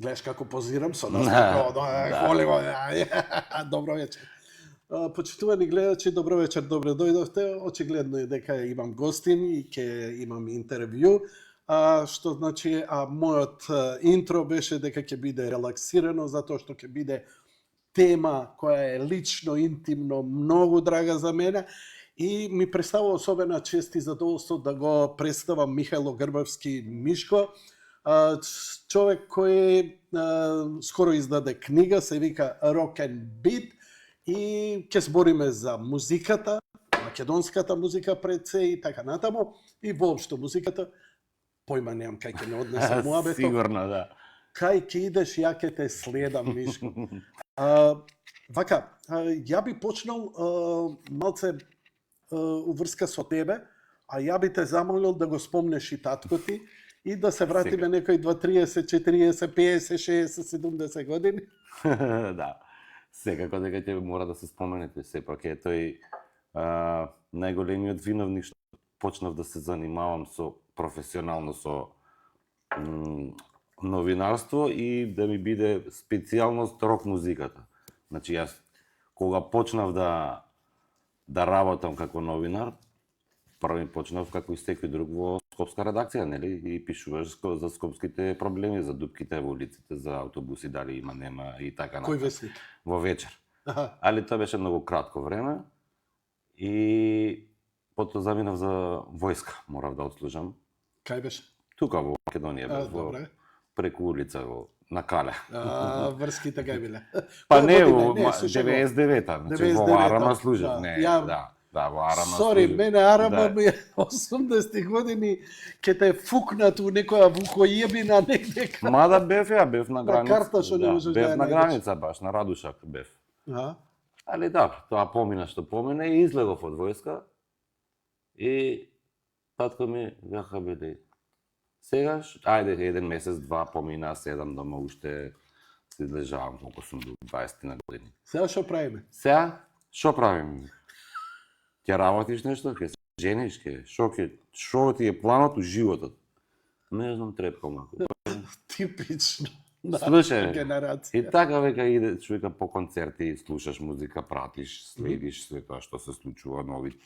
Гледаш како позирам со нас, како холиво, добро вечер. Почитувани гледачи, добро вечер, добре дојдовте. Очигледно е дека имам гостин и ќе имам интервју. Што значи, мојот интро беше дека ќе биде релаксирано, затоа што ќе биде тема која е лично, интимно, многу драга за мене. И ми представува особена чест и задоволство да го представам Михајло Грбавски Мишко, човек кој скоро издаде книга, се вика Rock and Beat, и ќе збориме за музиката, македонската музика пред се и така натаму, и воопшто музиката. Појма немам кај ќе не однесе муабето. Сигурно, да. Кај ќе идеш, ја ќе те следам, Мишко. Вака, ја би почнал малце уврска со тебе, а ја би те замолил да го спомнеш и татко ти и да се вратиме некои 30, 40, 50, 60, 70 години. Да. Секако дека ќе мора да се споменете, сепак е тој најголемиот виновник што почнав да се занимавам со професионално со новинарство и да ми биде специјалност рок музиката. Значи јас кога почнав да работам како новинар, први почнав како и секој друг во скопска редакција, нели? И пишуваш за скопските проблеми, за дупките во улиците, за автобуси, дали има, нема и така натаму. Кој весник? Во вечер. Али тоа беше многу кратко време и потоа заминав за војска, морав да отслужам. Кај беше? Тука во Македонија, добре. преку улица на Кале. Врските кај биле? Па не, во 99-та, значи во Арама служев. Не, да, во Арама служев. Сори, мене Арама ми 80-ти години ке те фукнат у некоја вукојебина негде. Мада бев на граница. На карта што не можеш да ја бев на граница баш, на Радушак бев. Али да, тоа помина што помина и излегов од војска. И татко ми веха биде сегаш, ајде еден месец, два помина, седам дома уште се излежавам колку сум до 20 на години. Сега што правиме? Сега што правиме? Ќе работиш нешто, ќе се жениш, што ти е планот у животот? Не знам, трепкам. Типично. Слушај, генерација. И така века иде човека по концерти, слушаш музика, пратиш, следиш све тоа што се случува, нови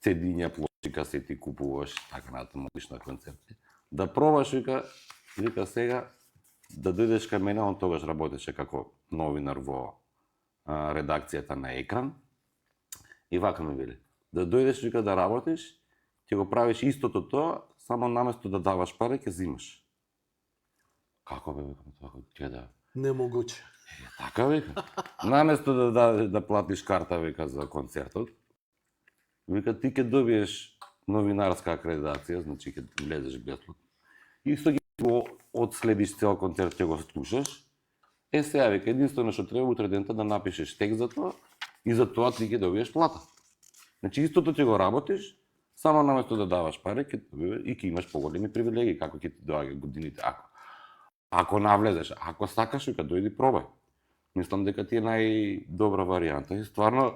цедиња, плочи, касети купуваш, така натаму одиш на концерти. Да пробаш, вика сега, да дојдеш кај мене, он тогаш работеше како новинар во редакцијата на Екран. И вака ми вели, да дојдеш, вика, да работиш, ќе го правиш истото тоа, само наместо да даваш пари, ќе зимаш. Како бе, ќе да... Немогуче. Така вика. Наместо да платиш карта, вика, за концертот, вика, ти ќе добиеш новинарска акредитација, значи ќе влезеш бесплатно. И што ги одследиш цел концерт, ќе го слушаш. Сега вика, единствено што треба утре дента да напишеш текст за тоа и за тоа ти ќе добиеш плата. Значи истото ќе го работиш, само наместо да даваш пари, и ќе имаш поголеми привилегии, како ќе ти доаѓа годините. Ако навлезеш, ако сакаш, вика, дојди пробај. Мислам дека ти е најдобра варијанта и стварно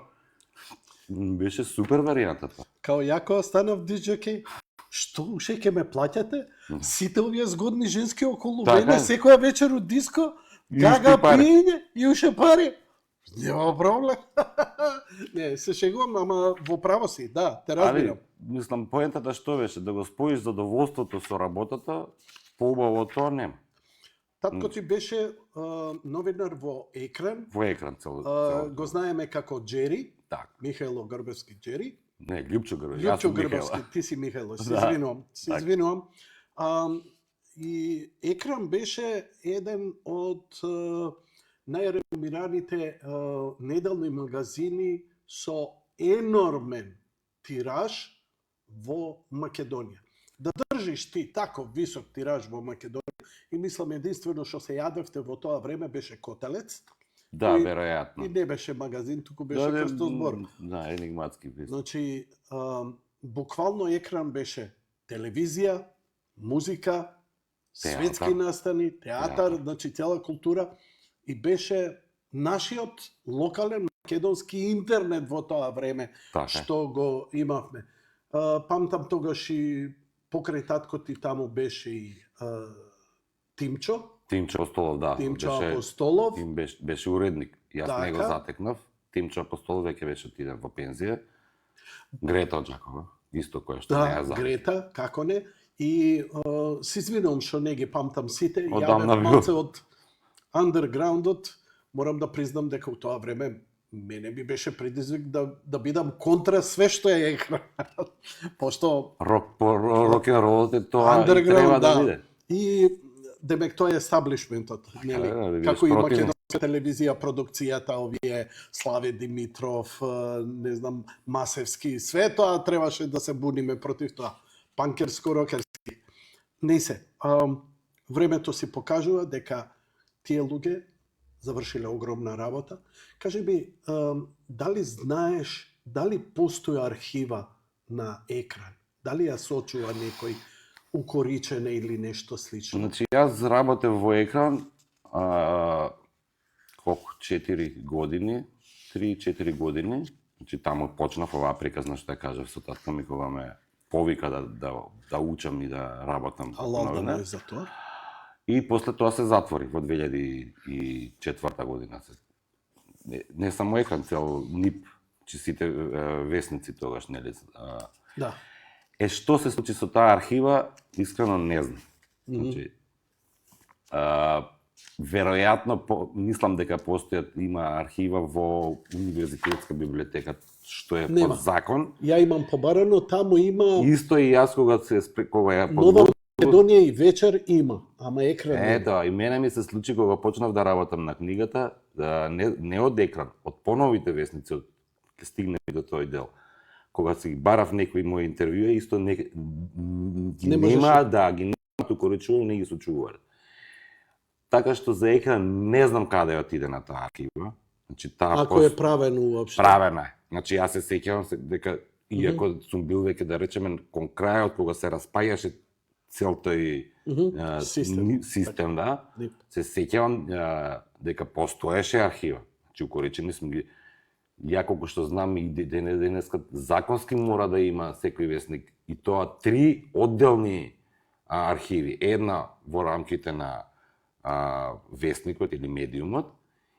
беше супер варијантата. Као јако станав диџеки, што уште ќе ме плаќате? Сите овие згодни женски околу мене, секоја вечер у диско, гага пиење и уште пари. Нема проблем. Не, се шегувам, ама во право си, да, те разбирам. Мислам, поентата што беше? Да го споиш задоволството со работата, поубаво тоа нема. Татко ти беше новинар во Екран. Во Екран цело. Го знаеме како Джери. Так. Михајло Грбевски Джери. Не, Љупчо Грбевски. Љупчо Грбевски, ти си Михајло, се извинувам. И Екран беше еден од најреномираните неделни магазини со енормен тираж во Македонија. Да држиш ти таков висок тираж во Македонија, и мислам единствено што се јадевте во тоа време беше Котелец. Да, веројатно. И не беше магазин, туку беше Крстов збор. Да, енигматски беше. Значи, буквално Екран беше телевизија, музика, светски настани, театар, значи цела култура, и беше нашиот локален македонски интернет во тоа време, што го имавме. Памтам тогаш и покрај татко ти таму беше и Тимчо, Тимчо Апостолов, да. Тимчо беше, Апостолов. Тим беше уредник. Јас Така. него затекнав. Тимчо Апостолов веќе беше отиден во пензија. Грета од Джакова, исто која што не ја Да, затекнав. Грета, како не. И се извинувам што не ги памтам сите. Одамна Ја бев бил. малце од андерграундот. Морам да признам дека у тоа време мене би беше предизвик да бидам контра све што е екран. Пошто Рок-н-ролот е тоа и треба андерграунд, да биде. И демек тоа е естаблишментот, нели? Да бидеш Како и противник. македонска телевизија, продукцијата, овие Славе Димитров, не знам, Масевски, све тоа требаше да се буниме против тоа. Панкерско, рокерски. Не се. Времето си покажува дека тие луѓе завршиле огромна работа. Кажи ми, дали знаеш, дали постои архива на екран? Дали ја сочува некој укоричене или нешто слично? Значи, јас работев во екран колку 4 години, 3-4 години. Значи, таму почнав ова приказ, што ја кажав со татко ми кога ме повика да учам и да работам. Аллах да му е за тоа. И после тоа се затвори во 2004 година. Не само екран, цел НИП, че сите весници тогаш, нели? Да. Што се случи со таа архива, искрено не знам. Значи, веројатно, мислам дека има архива во универзитетска библиотека, што е Нема. под закон. Ја имам побарано, таму има Исто и јас кога ја Нова Македонија и вечер има, ама екран нема. Ето, и мене ми се случи кога почнав да работам на книгата, не од екран, од поновите весници, ќе стигнем и до тој дел. Кога си барав некои мои интервјуа, исто ги Не можеш. нема, да, ги нема туку речували, не ги сочувале. Така што за екран не знам каде отиде на таа архива. Значи таа Ако е правено уопште. правена е. Значи јас се сеќавам дека иако сум бил веќе да речеме кон крајот кога се распаѓаше цел тој систем, да. Нип. Се сеќавам дека постоеше архива. Значи укоричени сме ги. Ја колку што знам и денеска законски мора да има секој весник и тоа 3 одделни архиви. Една во рамките на весникот или медиумот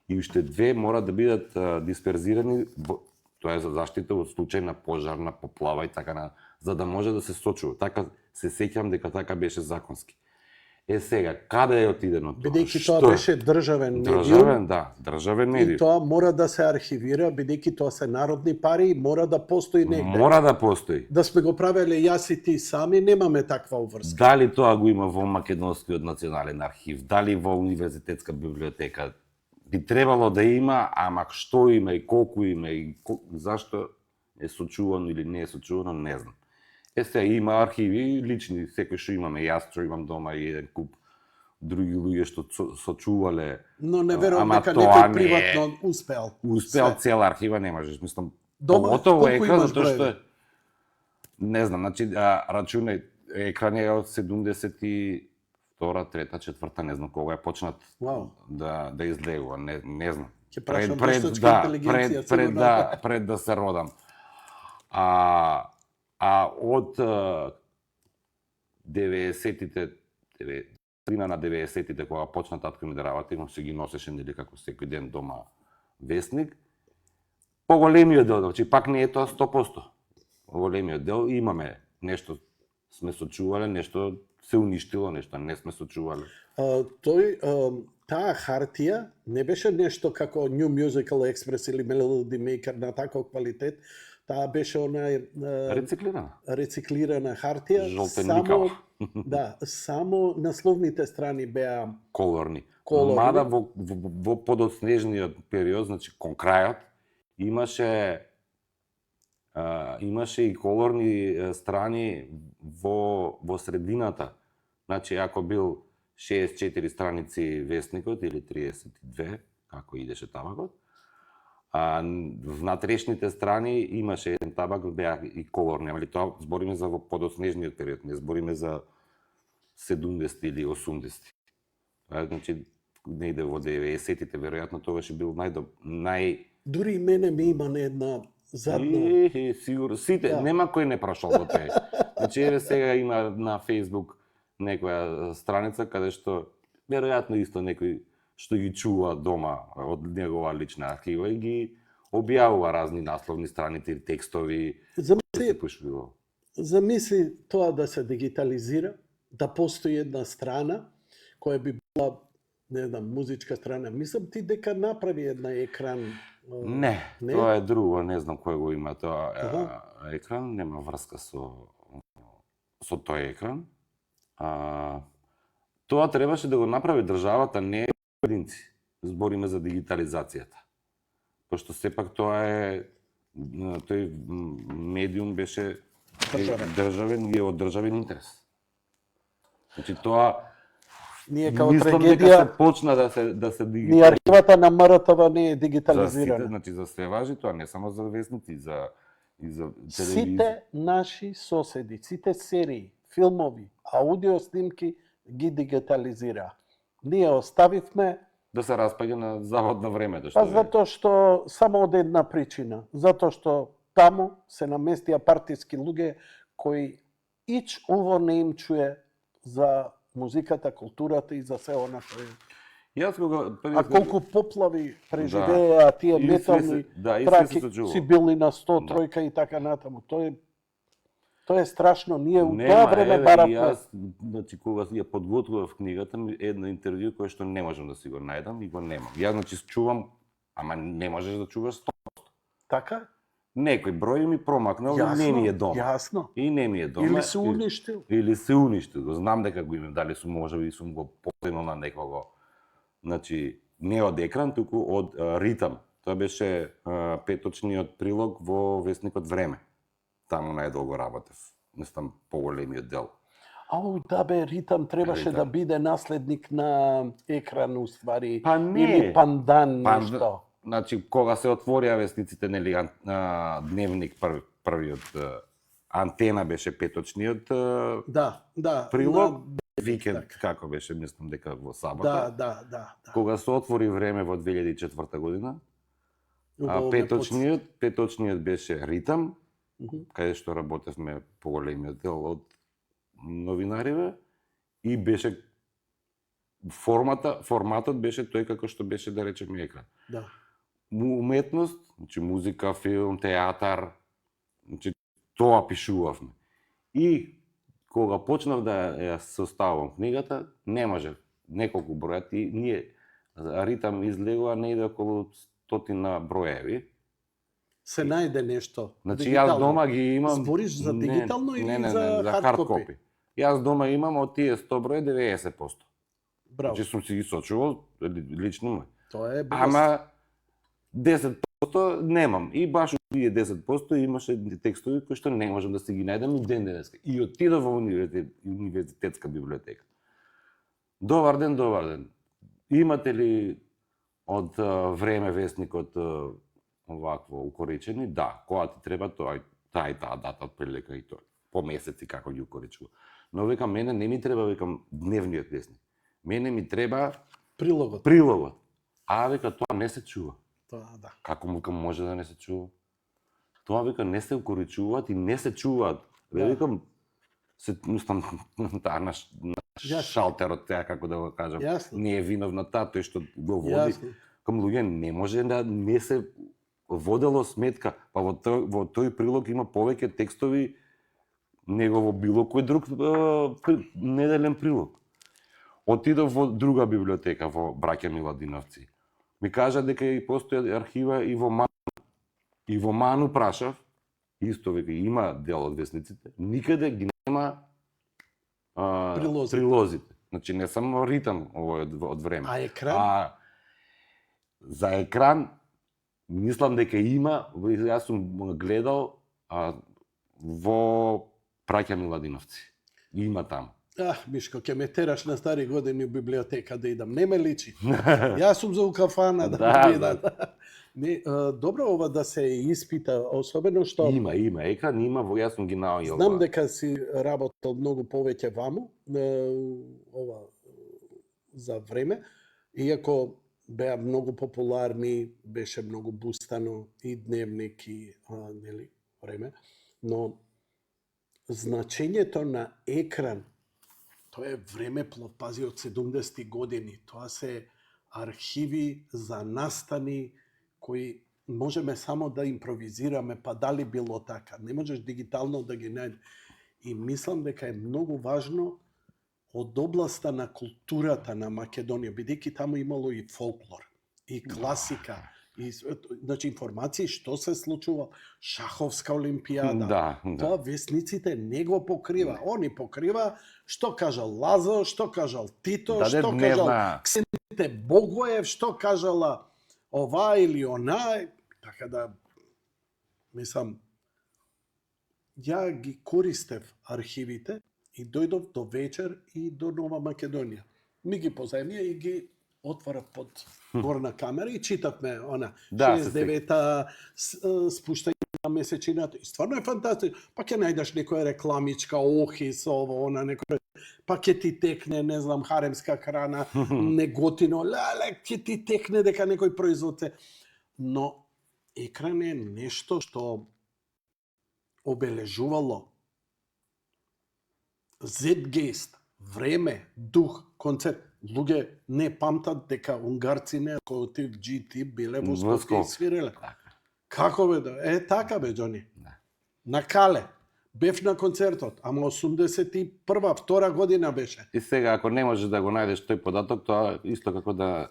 и уште 2 мора да бидат дисперзирани, тоа е за заштита во случај на пожар, на поплава и така за да може да се сочува. Така се сеќавам дека така беше законски. Сега, каде е отидено тоа? Бидејќи Што тоа е? беше државен државен, медиум, да, државен и медиум. тоа мора да се архивира, бидејќи тоа се народни пари и мора да постои негде. Мора да постои. Да сме го правеле јас и ти сами, немаме таква уврска. Дали тоа го има во Македонскиот национален архив, дали во универзитетска библиотека, би требало да има, ама што има и колку има и зашто е сочувано или не е сочувано, не знам. Сега има архиви лични, секој што имаме, јас што имам дома и еден куп други луѓе што сочувале. Но не верувам Ама дека тоа некој не е. приватно успеал. Успеал Све. цела архива не можеш, мислам. Дома, Поготово колку екран, имаш затоа што броеви? не знам, значи рачунај екран е од 72-та, 3-та, 4-та, не знам кога е почнат Вау. да излегува, не знам. Ќе прашам вештачка интелигенција, сигурно. пред да се родам. Од 90-тите, средина на 90-тите, кога почна татко ми да работи, се ги носеше нели како секој ден дома весник. Поголемиот дел, значи пак не е тоа 100%. Поголемиот дел имаме нешто сме сочувале, нешто се уништило, нешто не сме сочувале. Таа хартија не беше нешто како New Musical Express или Melody Maker на таков квалитет. Таа беше онај рециклирана хартија. Жолтеникава. Да, само насловните страни беа колорни. колорни. Мада во подоснежниот период, значи кон крајот, имаше и колорни страни во средината. Значи, ако бил 64 страници весникот или 32, како идеше табакот, внатрешните страни имаше еден табак, беа и колорни, али тоа збориме за во подоснежниот период, не збориме за 70 или 80. Значи, нејде во 90-тите, веројатно тогаш е бил Дури и мене ми има на една задна. Сигурно, сите, Да. нема кој не прошол во тој. Значи, еве сега има на Facebook некоја страница каде што веројатно исто некој што ги чува дома од негова лична архива и ги објавува разни насловни страници или текстови. Замисли, Се пишува. замисли тоа да се дигитализира, да постои една страна која би била, не знам, музичка страна. Мислам ти дека направи една екран. Не, Не? тоа е друго, не знам кој го има тоа Аха. екран, нема врска со тој екран. Тоа требаше да го направи државата, не поединци. Збориме за дигитализацијата. Пошто сепак тоа е тој медиум беше државен и од државен интерес. Значи тоа Ние као мислам дека трагедија, се почна да се ни дигитализира. архивата на МРТВ не е За сите, дигитализирана. значи за све важи тоа, не само за весници, и за телевизија. Сите наши соседи, сите серии, филмови, аудио снимки ги дигитализира. Ние оставивме, Да се распаѓа на завод на времето, па што е. затоа што само од една причина, затоа што таму се наместија партиски луѓе кои ич уво не им чуе за музиката, културата и за се она што е. Јас кога А колку поплави преживеа тие И све метални се- да, и све траки, се сочува. си били на 100 Да. тројка и така натаму. Тоа е страшно. Ние у Нема, тоа време еве, и баравме. јас, значи, кога ја подготвував книгата, едно интервју кое што не можам да си го најдам и го немам. Јас, значи, чувам, ама не можеш да чуваш 100. Така? Некој број ми промакнал и не ми е дома. Јасно. И не ми е дома. Или се уништил. Или се уништил. Го знам дека го имам, дали сум можеби сум го поземал на некого. Значи, не од екран, туку од ритам. Тоа беше петочниот прилог во весникот Време. Таму најдолго работев. Мислам, поголемиот дел. Ау, да бе, ритам требаше Ритам. да биде наследник на екран, уствари. Па не. Или пандан, Па, нешто. Значи, кога се отворија весниците, нели, Дневник првиот, Антена беше петочниот Да, да. прилог, на- Викенд, така. како беше, мислам дека во сабота. Да. Кога се отвори Време во 2004 година, Убаво ме петочниот беше Ритам, Мгм. каде што работевме поголемиот дел од новинариве, и беше форматот беше тој како што беше, да речеме, екран. Да. Уметност, значи музика, филм, театар, значи тоа пишувавме. И кога почнав да ја составувам книгата, не можев неколку бројати, ние Ритам излегува негде околу 100 броеви. Се најде нешто. Значи дигитално. јас дома ги имам. Збориш за дигитално или не, за hard copy? Јас дома имам од тие 100 број 90%. Браво. Значи сум си ги сочувал лично ме. Тоа е брз. Ама 10% немам. И баш од тие 10% имаше текстови кои што не можам да си ги најдам и ден денеска. И отидов во универзитетска библиотека. Добар ден. Имате ли од Време весникот овакво укоричени? Да, кога ти треба тоа и таа дата од прилика и тоа. По месеци како ги укоричува. Но векам, мене не ми треба, векам, дневниот весник. Мене ми треба Прилогот. прилогот. А века, тоа не се чува. Тоа, да. Како му викам, може да не се чува? Тоа века не се укоричуваат и не се чуваат. Да. Викам, се мислам таа на Јасно. шалтерот, теа како да го кажам. Јасно. Не е виновна таа, тој што го води. Јасно. Кам луѓе не може да не се водело сметка, па во тој прилог има повеќе текстови него во било кој друг неделен прилог. Отидов во друга библиотека во Браќа Миладиновци. Ми кажа дека и постои архива и во Ману. И во Ману прашав, исто века има дел од весниците, никаде ги нема прилозите. Значи не само Ритам овој од Време. А екран? За екран мислам дека има, јас сум гледал во Браќа Миладиновци. Има таму. Мишко, ќе ме тераш на стари години у библиотека да идам. Не ме личи. Јас сум за у кафана да видам. Не, добро ова да се испита, особено што Има екран, има, јас сум ги наоѓал. знам дека си работел многу повеќе ваму, ова за Време, иако беа многу популарни, беше многу бустано и Дневник и нели Време, но значењето на екран Тоа е времеплов, пази, од 70-ти години. Тоа се архиви за настани кои можеме само да импровизираме, па дали било така. Не можеш дигитално да ги најдеш. И мислам дека е многу важно од областа на културата на Македонија, бидејќи таму имало и фолклор, и класика, и значи информации што се случува, шаховска олимпијада. Да. Тоа весниците не го покрива. Они покрива што кажал Лазо, што кажал Тито, Даде што дневна. кажал Ксените Богоев, што кажала ова или она. Така да, мислам, ја ги користев архивите и дојдов до вечер и до Нова Македонија. Ми ги позајмија и ги отвора под горна камера и читавме она Да, 69-та спуштање на месечината. И стварно е фантастично. Па ќе најдеш некоја рекламичка, охи со ово, она, некој, па ќе ти текне, не знам, харемска храна, неготино, леле, ќе ти текне дека некој производ се. Но екран е нешто што обележувало Zeitgeist, време, дух, концерт. Луѓе не памтат дека унгарци не кои GT биле во Скопје и свиреле. Како бе да? Така бе, Џони. На Кале. Бев на концертот, ама 81-а, втора година беше. И сега, ако не можеш да го најдеш тој податок, тоа исто како да...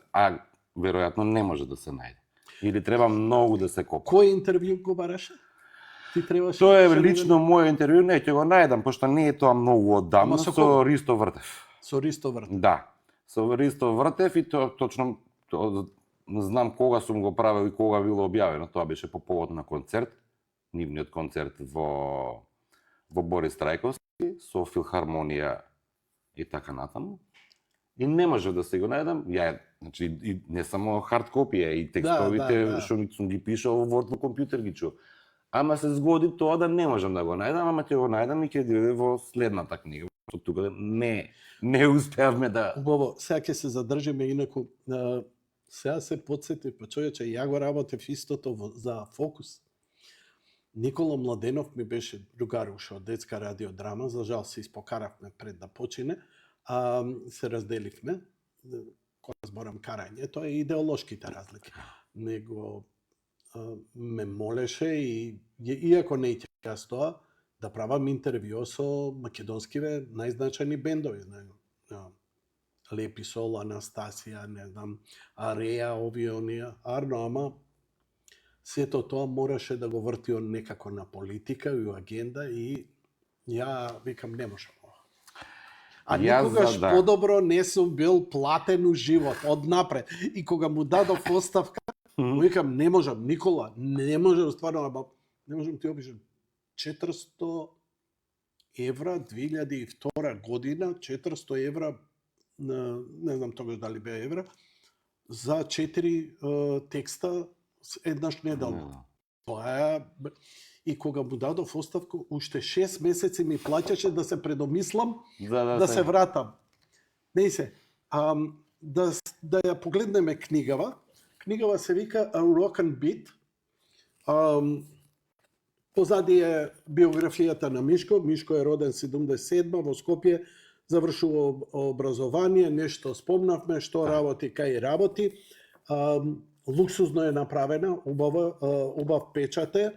веројатно не може да се најде. Или треба многу да се копа. Кој интервју го бараше? Ти требаше... Тоа е лично моје интервју, не ќе го најдам, пошто не е тоа многу оддавна, Со со Ристо Вртев. Со Ристо Вртев. Да, со Ристо Вртев и точно знам кога сум го правил и кога било објавено. Тоа беше по повод на концерт, нивниот концерт во Борис Трајковски, со филхармонија и така натаму. И не може да се го најдам. Ја, значи, и не само хард копија, и текстовите што сум ги пишал во Word во компјутер ги чув. Ама се згоди тоа да не можам да го најдам, ама ќе го најдам и ќе дојде во следната книга. Од тука не успеавме да... Убаво, сега ќе се задржиме, инаку сега се подсетив, па човече, ја го работев истото за Фокус. Никола Младенов ми беше другар уште од детска радиодрама, за жал се испокаравме пред да почине, се разделивме, кога зборам карање, тоа е идеолошките разлики. Него ме молеше и иако не ќас тоа, да правам интервју со македонскиве најзначајни бендови. Лепи Сол, Анастасија, не знам, Ареја, овие оние, Арно, ама сето тоа мораше да го врти он некако на политика и агенда и ја викам не можам ова. А никогаш подобро не сум бил платен у живот, однапред. И кога му дадов оставка, му викам не можам, Никола, не можам, стварно, ама не можам ти опишам. 400 евра 2002 година, 400 евра, не знам тогаш дали беа евра, за 4 текста еднаш неделно. Тоа е... И кога му дадов оставка, уште 6 месеци ми плаќаше да се предомислам, да се вратам. Не се, да ја погледнеме книгава. Книгава се вика A Rock and Beat. Позади е биографијата на Мишко. Мишко е роден 77 во Скопје, завршува образование, нешто спомнавме, што работи, кај работи. Луксузно е направена, убав печат е.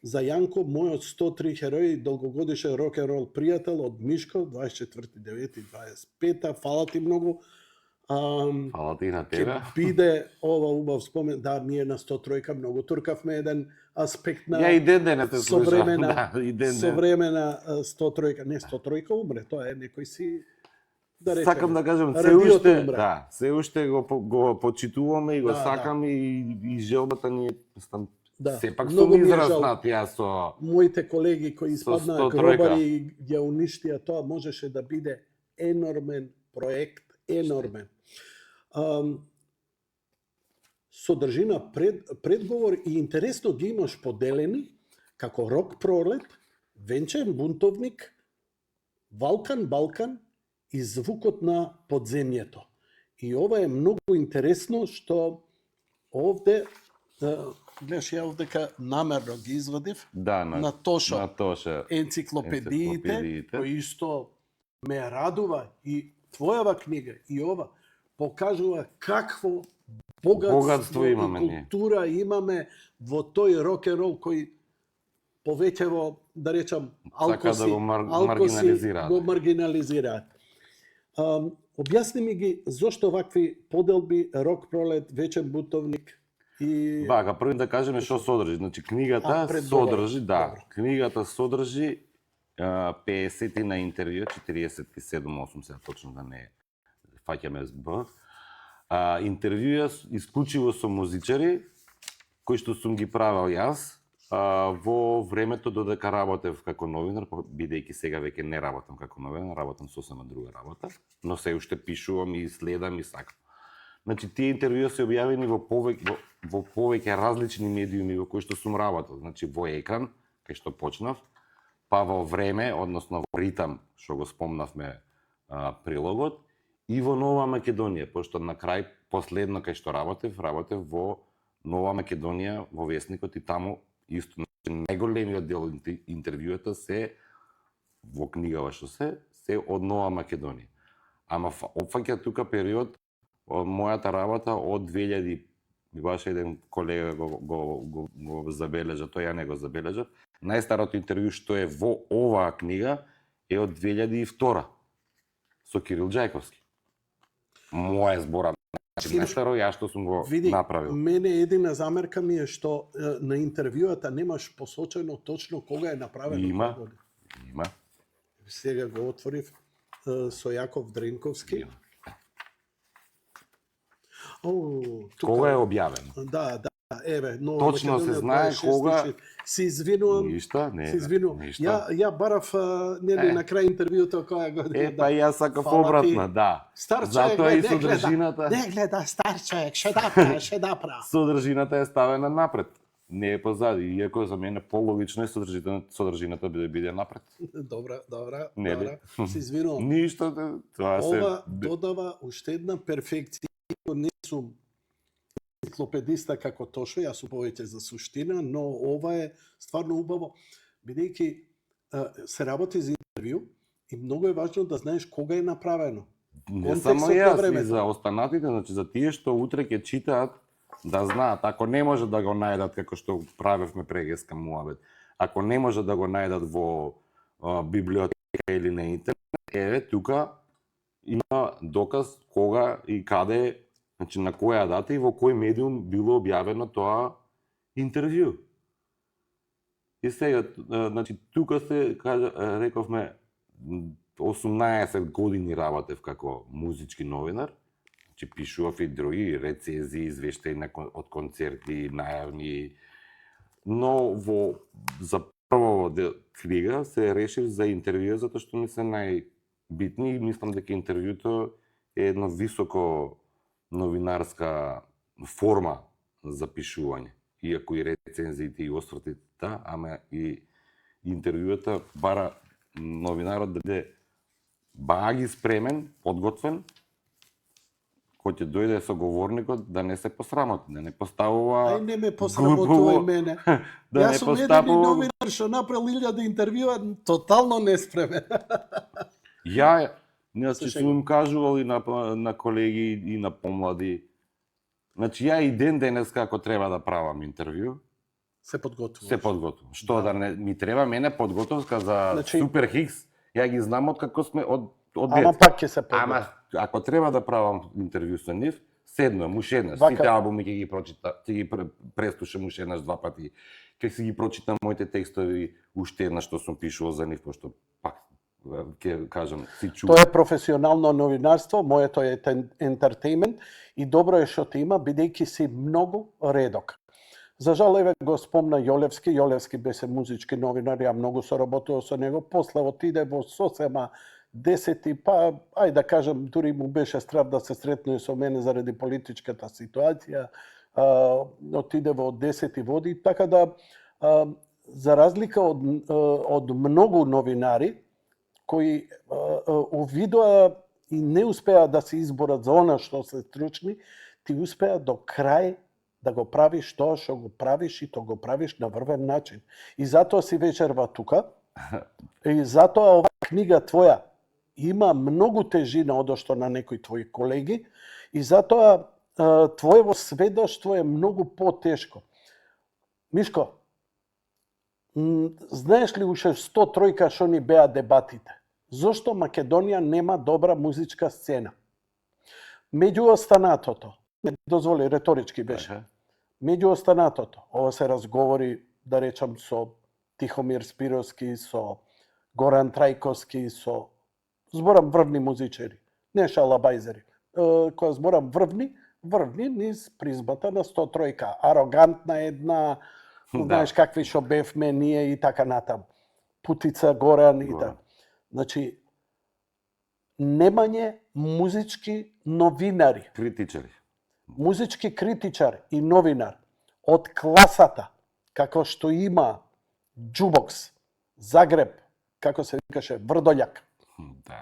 За Јанко, мојот 103 херој, долгогодишен рок-н-рол пријател од Мишко, 24.9.25. Фала ти многу. Фала ти на тебе. Ке биде ова убав спомен. Да, ние на 103 многу туркавме еден аспект на... Ја и ден денес слушам. Современа 103. Не, 103 умре, тоа е некој си... Да речем, сакам да кажам, се уште го почитуваме и го сакам и желбата ни е сепак сум израснат јас со... Моите колеги кои испаднаа гробари ја уништија, тоа можеше да биде енормен проект, енормен. Содржина предговор и интересно ги имаш поделени како Рок Пролет, Венчен бунтовник, Балкан и Звукот на подземјето. И ова е многу интересно што овде гледаш, ја овдека намерно ги извадив на Тошо енциклопедиите, кои исто ме радува и твојава книга и ова покажува какво богатство и имаме ние. култура имаме во тој рок-н-рол кој повеќево, да речам, алкоси, да го маргинализираат. го маргинализираат. Објасни ми ги зошто вакви поделби, рок пролет, вечен бутовник и... Вака, прво да кажеме што содржи. Значи, книгата пред содржи, добро. книгата содржи 50 на интервју, 47-8 сега точно да не фаќаме збор. Интервјуа исклучиво со музичари, кои што сум ги правил јас, во времето додека работев како новинар, бидејќи сега веќе не работам како новинар, работам сосема друга работа, но се уште пишувам и следам и сакам. Значи, тие интервјуа се објавени во повеќе различни медиуми во кои што сум работел. Значи, во Екран, кај што почнав, па во Време, односно во Ритам, што го спомнавме прилогот, и во Нова Македонија, пошто на крај, последно кај што работев во Нова Македонија, во Весникот, и таму исто, најголемиот дел интервјуата се во книгава што се од Нова Македонија. Ама опфаќа тука период од мојата работа од 2000, баш еден колега го забележа, тој ја не го забележа. Најстарото интервју што е во оваа книга е од 2002 со Кирил Џајковски. Моја збора, значи најстаро ја што сум го направил. Мене едина замерка ми е што на интервјуата немаш посочено точно кога е направено. Има. Сега го отворив со Јаков Дренковски. Кога е објавено? Да, еве, но точно се знае кога. Се извинувам. Ништа, не. Се извинувам. Ја барав на крај интервјуто која година. Па јас сакав обратно, да. Стар човек, затоа и содржината. Не гледа стар човек, ше да прав. Содржината е ставена напред. Не е позади, иако за мене пологично е содржината да биде напред. Добра. Се извинувам. Ништо, тоа се... Ова додава уште една перфекција. Не сум енциклопедиста како Тошо, јас сум повеќе за суштина, но ова е стварно убаво, бидејќи се работи за интервју и многу е важно да знаеш кога е направено. Не само јас, и за останатите, значи за тие што утре ќе читаат, да знаат, ако не може да го најдат како што правевме прегеска муабет, ако не може да го најдат во библиотека или на интернет, еве тука има доказ кога и каде, значи на која дата и во кој медиум било објавено тоа интервју. И сега, значи тука се рековме 18 години работев како музички новинар, значи пишував и други рецензии, извештаи од концерти, најавни, но за прво книга се решив за интервју затоа што ми се најбитни и мислам дека интервјуто е едно високо новинарска форма за пишување. Иако и рецензиите и освртите, да, ама и интервјуата бара новинарот да биде баги спремен, подготвен, кој ќе дојде со говорникот да не се посрамоти, да не поставува... Ај не ме посрамотува и мене. Да Јас сум еден новинар што направил 1000 интервјуа, тотално неспремен. Значи, сум им кажувал и на колеги и на помлади. Значи, ја и ден денес како треба да правам интервју, се подготвувам. Што да не ми треба мене подготовка за Супер Хикс, ја ги знам од како сме од Ама пак ќе се подготвам. Ама ако треба да правам интервју со нив, седнам уште еднаш, сите албуми ќе ги прочитам, ќе ги преслушам уште еднаш 2 пати, ќе си ги прочитам моите текстови уште еднаш што сум пишувал за нив, пошто пак ќе кажам, си чувам. Тоа е професионално новинарство, моето е ентертејмент и добро е што те има, бидејќи си многу редок. За жал, еве го спомна Јолевски беше музички новинар, ја многу соработував со него, после отиде во сосема 10, па, ај да кажам, дури му беше страв да се сретне со мене заради политичката ситуација, отиде во 10 води, така да, за разлика од многу новинари, кои увидоа и не успеа да се изборат за она што се стручни, ти успеа до крај да го правиш тоа што го правиш и то го правиш на врвен начин. И затоа си вечерва тука, и затоа оваа книга твоја, има многу тежина одошто на некои твои колеги и затоа твоево сведоштво е многу потешко. Мишко, знаеш ли уште 103 што ни беа дебатите? Зошто Македонија нема добра музичка сцена? Меѓу останатото, не дозволи, реторички беше. Меѓу останатото, ова се разговори, да речам, со Тихомир Спировски, со Горан Трајковски, со зборам врвни музичари, не шалабајзери. Кога зборам врвни низ призбата на 103, арогантна една, знаеш какви што бевме ние и така натаму. Путица, Горан и така. Значи, немање музички новинари. Критичари. Музички критичар и новинар од класата, како што има Джубокс, Загреб, како се викаше, Врдољак. Да,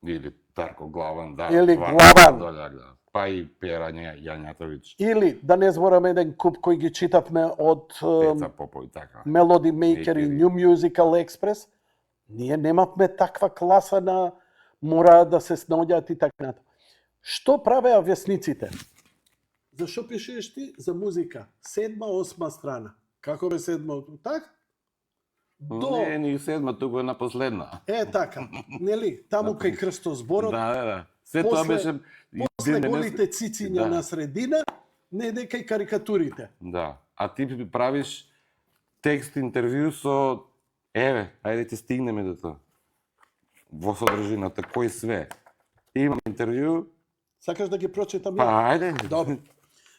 или Тарко Главан, да. Или Главан. Врдољак, да. Па и Пера Јањатовиќ. Или, да не збораме еден куп кој ги читавме од Пеца Попој, така. Melody Maker и New Musical Express, ние немавме таква класа на мора да се снаоѓаат и така натаму. Што правеа весниците? Зашо пишеш ти? За музика. 7, 8 страна. Како бе 7? Так? Не, ни 7, туку е на последна. Така, нели? Таму кај крстозборот. Да. Се тоа беше... После голите цициња на средина, не дека и карикатурите. Да. А ти правиш текст интервју со ајде ќе стигнеме до тоа. Во содржината, кој све. Имам интервју. Сакаш да ги прочитам? Па, ајде. Добро.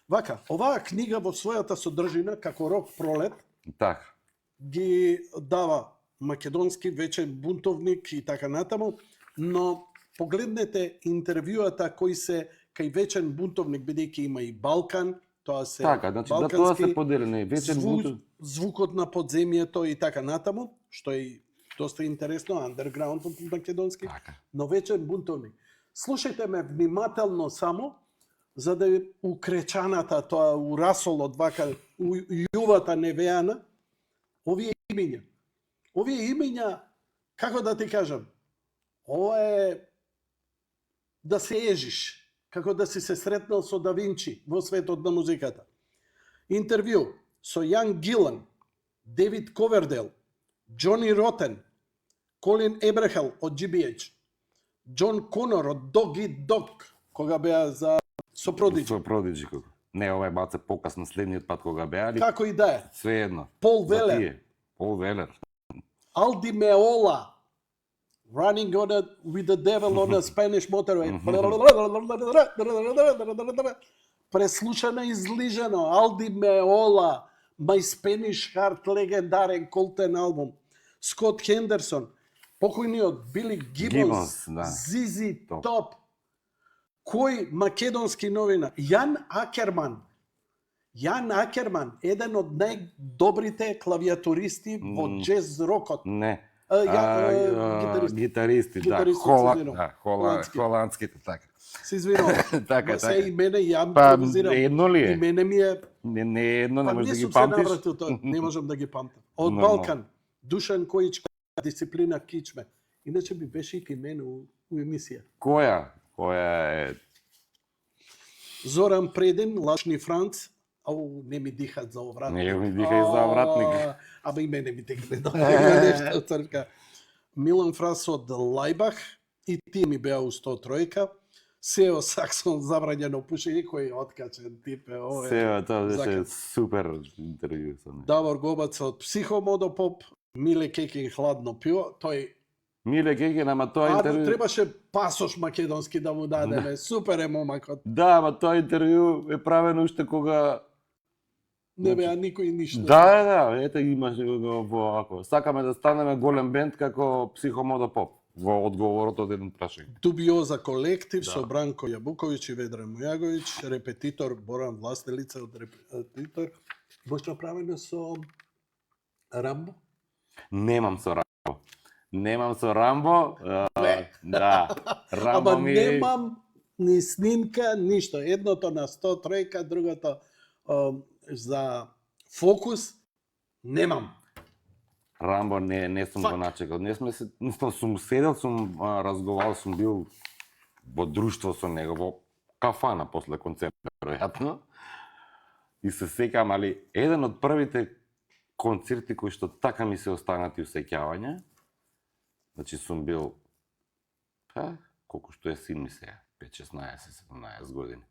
Вака, оваа книга во својата содржина, како рок пролет, Така. ги дава македонски вечен бунтовник и така натаму, но погледнете интервјуата кои се кај вечен бунтовник, бидејќи има и Балкан, тоа се така, значи да тоа се поделени, вечен бунтовник. Звукот на подземјето и така натаму, што е доста интересно, андерграунд македонски, Така. но вечен бунтовник. Слушајте ме внимателно само, за да укречаната, тоа у расолот, вака, у јувата невеана, овие имиња. Овие имиња, како да ти кажам, ова е да се ежиш, како да си се сретнал со Да Винчи во светот на музиката. Интервју со Јан Гилан, Девид Ковердел, Џони Ротен, Колин Ебрехел од GBH, Џон Конор од Dog Eat Dog, кога беа за со Продиджи. Со Продиджи. Не, ова е баце покасно следниот пат кога беа, али Како и да е. све едно. Пол Велер, Пол Велер. Алди Меола, Running with the Devil on a Spanish Motorway. Преслушано и излижано. Алди Меола, My Spanish Heart, легендарен колтен албум. Скот Хендерсон, покојниот Били Гибонс, да. Зизи Топ. Кој македонски новина? Јан Акерман, еден од најдобрите клавиатуристи во џез рокот. Не. Гитаристи. Гитаристи, да. Холандските, така. Се извинувам. Така. Се и мене ја Па, импровизирам. едно ли е? И мене ми е... Не е едно, не Па можеш да не ги сум се памтиш. навратил тоа, не можам да ги памтам. Од Нормално. Балкан, Душан Којич, Дисциплина Кичме. Иначе би беше и ти мене у емисија. Која е? Зоран Предин, Лашни Франц, ау, не ми дихат за овратник. Не ми диха и за овратник. Ама и мене ми дихат нешто од црка. Милан Фрас од Лајбах, и тие ми беа у 103. Сео Саксон, забрањено пушење, кој откачен тип е. Сео, тоа беше закат. супер интервју со него. Давор Гобац од Психомодопоп, Миле Кекин Хладно пиво, тој Миле Кекин, ама тоа интервју... требаше пасош македонски да му дадеме. Супер е момакот. Да, ама тоа интервју е правено уште кога... Не беа никој ништо. Да, ете имаш во ако. Сакаме да станеме голем бенд како Психомодопоп. Во одговорот од едно прашање. Дубиоза колектив со Бранко Јабуковиќ и Ведра Мујаговиќ, репетитор Боран Властелица од репетитор. Беше направено со Рамбо? Немам со Рамбо. Да. Рамбо Ама ми... немам ни снимка, ништо. Едното на 103, другото за Фокус, немам. Рамбо не сум го начекал. Сум седел, сум разговарал, сум бил во друштво со него, во кафана после концерта, веројатно. И се сеќавам, али еден од првите концерти кои што така ми се останати усеќавања, значи сум бил, колку што е син ми сега, 5-16-17 години.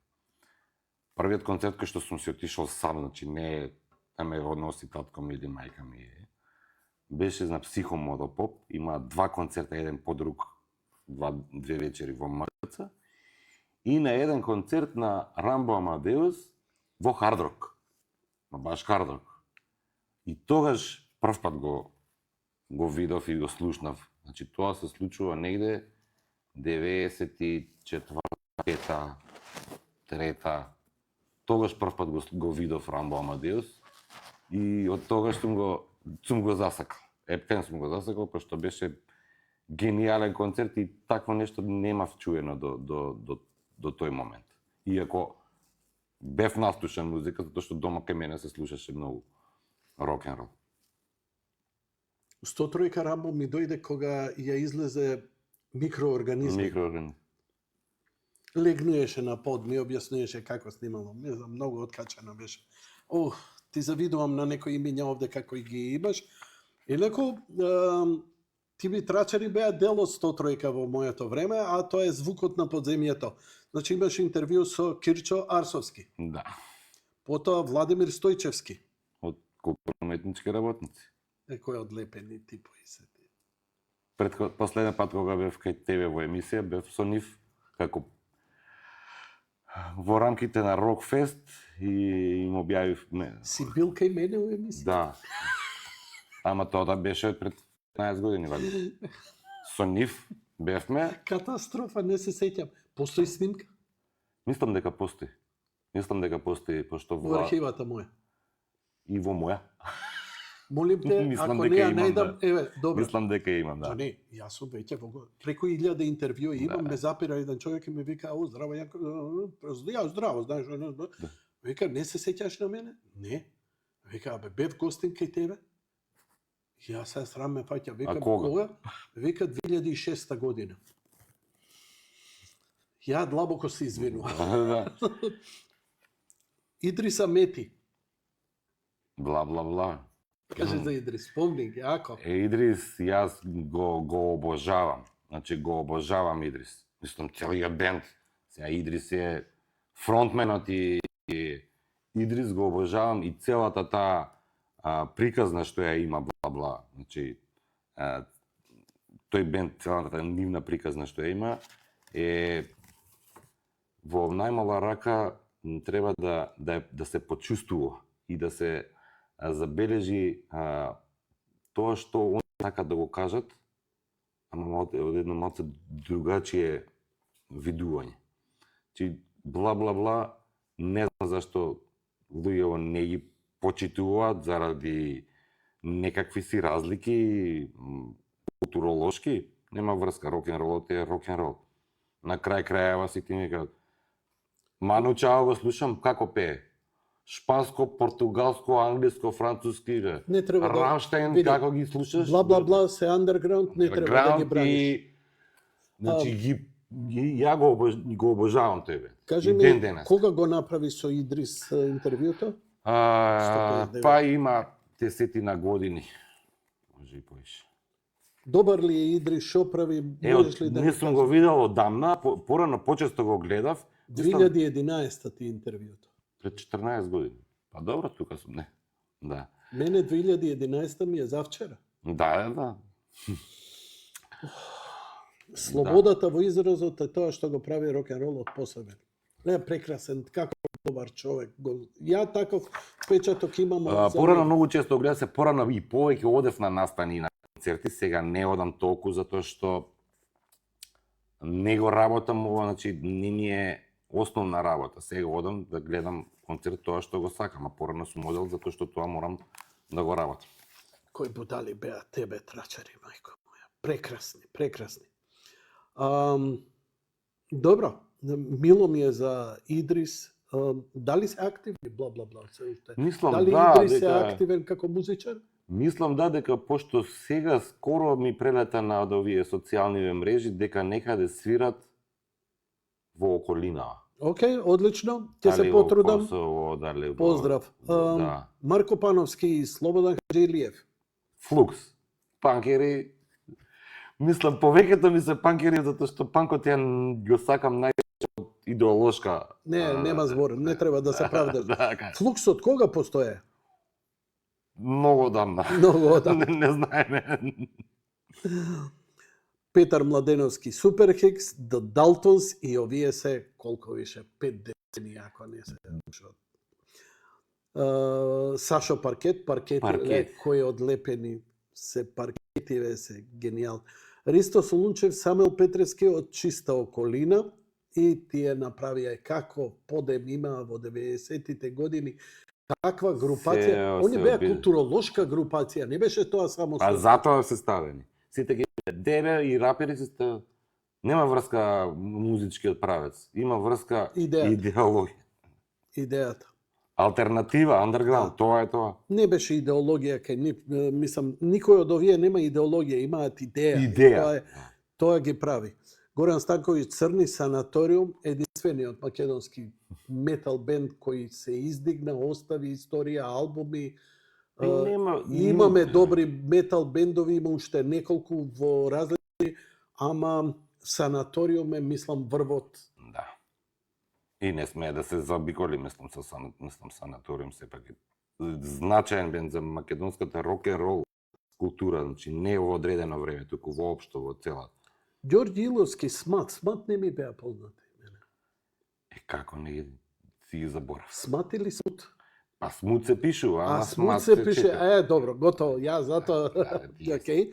Првиот концерт кој што сум си отишол сам, значи не да ме односи татко ми или мајка ми, беше на Психомодопоп, има два концерта, еден по друг, две вечери во МКЦ, и на еден концерт на Рамбо Амадеус во хардрок, на баш хардрок. И тогаш прв пат го видов и го слушнав. Значи тоа се случува негде 94-та, 3-та. Тогаш прв пат го видов Рамбо Амадеус и од тогаш сум го засакал. Ептен сум го засакал, пошто беше гениален концерт и такво нешто немав чуено до тој момент. Иако бев наслушан музика, затоа што дома кај мене се слушаше многу рок-н-рол. 103 Рамбо ми дојде кога ја излезе микроорганизми. Легнуеше на под, ми објаснуваше како снимало. Не знам, многу откачано беше. Ти завидувам на некои имиња овде како и ги имаш. Инаку, Тими Трачари беа дел од 103 во моето време, а тоа е звукот на подземјето. Значи имаш интервју со Кирчо Арсовски. Да. Потоа Владимир Стојчевски. Од културно-уметнички работници. Кој одлепени типови се. Последен пат кога бев кај тебе во емисија, бев со нив како во рамките на Рокфест и им објавив Си бил кај мене во емисија? Да. Ама тоа беше пред 15 години, вали. Со нив бевме. Катастрофа, не се сеќам. Постои снимка? Мислам дека постои, пошто во архивата моја. И во моја. Молим те, ако не ја најдам, еве, добро. Мислам дека имам, да. Не, јас сум веќе преку 1000 интервјуи имам, ме запира еден човек и ми вика: здраво, Јанко, здраво, знаеш, вика, не се сеќаш на мене? Не. Вика, бев гостин кај тебе? Јас се срам ме фаќа, вика, кога? Вика 2006 година. Ја длабоко се извинувам. Идриса Мети. Бла, бла, бла. Кажи за Идрис, спомни, јако. Идрис, јас го обожавам. Значи, го обожавам Идрис. Мислам, целиот бенд. Сега Идрис е фронтменот и Идрис го обожавам и целата таа приказна што ја има, бла, бла. Значи, тој бенд, целата нивна приказна што ја има, е во најмала рака треба да се почувствува и да се забележи тоа што они сакаат да го кажат, ама од едно малце другачие видување. Чи бла бла бла, не знам зашто луѓето не ги почитуваат заради некакви си разлики културолошки, нема врска, рок-н-ролот е рок-н-рол. На крај крајава сите ми кажат: Ману Чао го слушам како пее. Шпанско, португалско, англиско, француски, Рамштайн, како ги слушаш? Бла, бла, бла, се андерграунд, не треба да ги браниш. Значи, ја го обожавам тебе. Кажи ми, кога го направи со Идрис интервјуто? Па има 10 години. Може и поише. Добар ли е Идрис, шо прави? Можеш ли да не сум го видел одамна, порано почесто го гледав. 2011 ти интервјуто. Пред 14 години. Па добро, тука сум, не. Да. Мене 2011 ми е завчера. Да. Слободата во изразот е тоа што го прави рок-н-ролот посебен. Не, прекрасен, како добар човек. Ја таков впечаток имам. Порано многу често гледа се, порано и повеќе одев на настани и на концерти, сега не одам толку затоа што не го работам ова, значи не ми е основна работа. Сега одам да гледам концерт тоа што го сакам, а порано сум одел затоа што тоа морам да го работам. Кои будали беа тебе Трачари, мајко моја. Прекрасни. Добро, мило ми е за Идрис. Дали се активни, бла бла бла, се уште. Мислам, дали да, Идрис е активен како музичар? Мислам дека пошто сега скоро ми прелета на овие социјални мрежи дека некаде свират во околина. Океј, одлично, ќе се Дали во потрудам. Косово, дали во... Поздрав. Да. Марко Пановски и Слободан Хаџилиев. Флукс. Панкери. Мислам, повеќето ми се панкери, затоа што панкот ја го сакам највеќе од идеолошка. Нема збор, не треба да се правдаш. Да, Флукс од кога постоje? многу одамна. Многу одамна. Не знаеме. Петар Младеновски, Суперхикс, The Daltons и овие се колку више 5 децени ако не се ушот. Сашо Паркет, Паркет. кои одлепени се паркетиве се генијал. Ристо Солунчев, Самел Петревски од чиста околина и тие направија како подем имаа во 90-тите години. Каква групација? Они беа културолошка групација, не беше тоа само А затоа се ставени. Сите ги дебе и рапери се ставени. Нема врска музичкиот правец, има врска идеологија. Идејата. Алтернатива, underground, тоа е тоа. Не беше идеологија кај мислам, никој од овие нема идеологија, имаат идеја. Идеја. Тоа ги прави. Горан Станковиќ, Црни санаториум, единствениот македонски метал бенд кој се издигна, остави историја, албуми. Имаме добри метал бендови, има уште неколку во различни, ама санаториум е, мислам, врвот. Да. И не смее да се забиколи, мислам санаториум сепак е значаен бенд за македонската рок-н-рол култура, значи не во одредено време, туку воопшто во целата. Ѓорѓи Иловски, Смат не ми беа познати. Како не си ги заборав? Смат или Смут? А Смут се пишува, а Смут се пише, добро, готово, ја затоа, окей.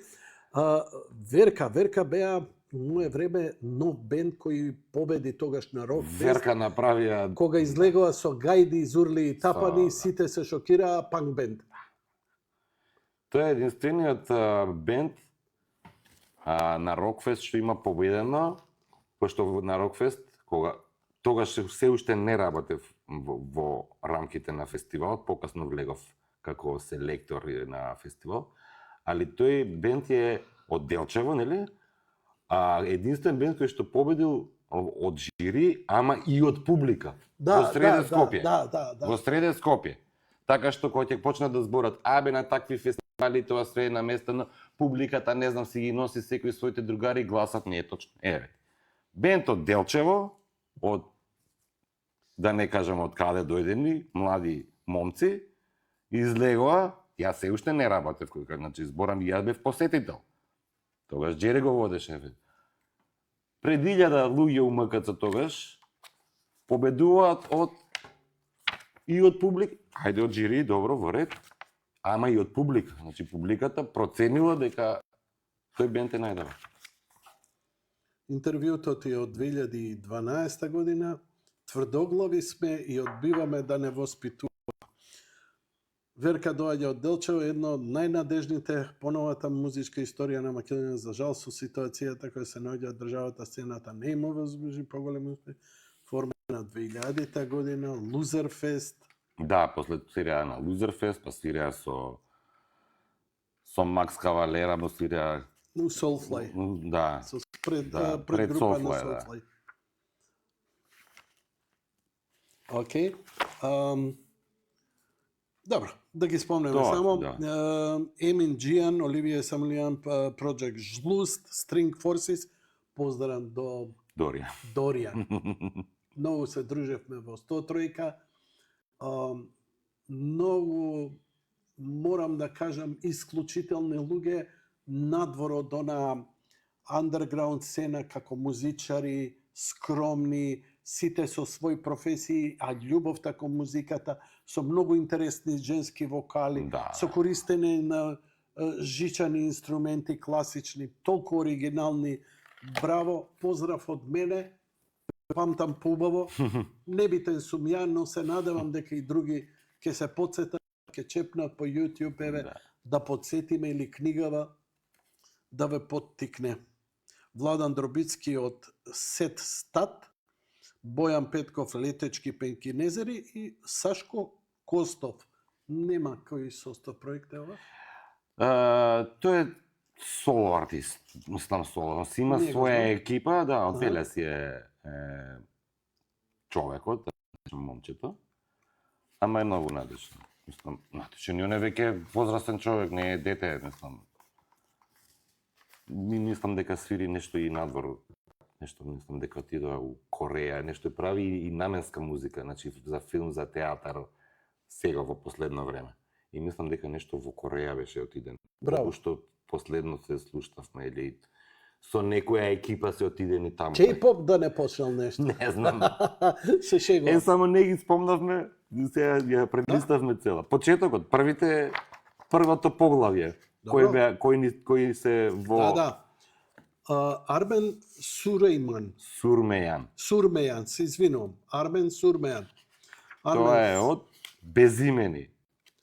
Верка беа мое време нов бенд кој победи тогаш на рок фест. Верка направија... Кога излегува со гајди, зурли и тапани, сите се шокираа, панк бенд. Тоа е единствениот бенд на Рокфест што има победено, пошто на Рокфест, кога тогаш се уште не работев во рамките на фестивалот, покасно влегов како селектор на фестивал, али тој бенд е од Делчево, нели? Единствен бенд кој што победил од жири, ама и од публика. Во среде Скопје. Во среде Скопје. Така што кога ќе почнат да зборат, на такви фестивали тоа све е наместено, публиката не знам си ги носи секој своите другари, гласат не е точно. Бенд од Делчево, од да не кажам од каде дојдени, млади момци, излегоа, јас се уште не работев, значи зборам и јас бев посетител. Тогаш Джери го водеше. Пред 1000 луѓе у МКЦ тогаш победуваат и од публика, ајде од жири, добро, во ред, ама и од публика. Значи публиката проценила дека тој бенд е најдобар. Интервјуто ти од 2012 година. Тврдоглави сме и одбиваме да не воспитуваме. Верка доаѓа од Делчево, едно од најнадежните поновата музичка историја на Македонија. За жал со ситуацијата која се наоѓа од државата, сцената не има возможни поголеми успех. Формена 2000 година, Лузерфест. Да, после свирија на Лузерфест, па свирија со Макс Кавалера, но свирија Soulfly. Да. Со пред група на Soulfly. Океј. Добро, да ги спомнеме само. Емин Джијан, Оливија Самилијан, Project Жлуст, String Forces, поздрав до Доријан. Многу се дружевме во 103-ка. Многу, морам да кажам, исклучителни луѓе надвор од она underground сцена како музичари, скромни, сите со своји професии, а љубовта кон музиката, со многу интересни женски вокали, со користење на жичани инструменти класични, толку оригинални. Браво, поздрав од мене. Памтам поубаво. Небитен сум ја, но се надевам дека и други ќе се потсетат, ќе чепнат по YouTube, да подсетиме или книгава да ве поттикне. Владан Дробицки од Сет Стат, Бојан Петков, Летечки Пенкинезери и Сашко Костов. Нема кој состав проект е ова? Тој е соло артист, мислам соло, но си има Него своја знам. екипа, да, од Аха. целя си е човекот, да речем момчето, ама е многу надежно. Мислам, надежен, и он е веќе возрастен човек, не е дете, мислам. Мислам дека свири нешто и надвор, нешто мислам дека отидува у Кореја, нешто прави и наменска музика, значи за филм, за театар, сега во последно време. И мислам дека нешто во Кореја беше отиден. Браво. Што последно се слушнавме или со некоја екипа се отидени таму. Кей-поп да не почнал нешто. Не знам. Се шегувам. Само не ги спомнавме, сега ја прелиставме цела. Почетокот, првото поглавје, Добро. кои се во Да. Армен Сурейман. Сурмејан. Се извинувам. Армен Сурмејан. Тоа е од Безимени.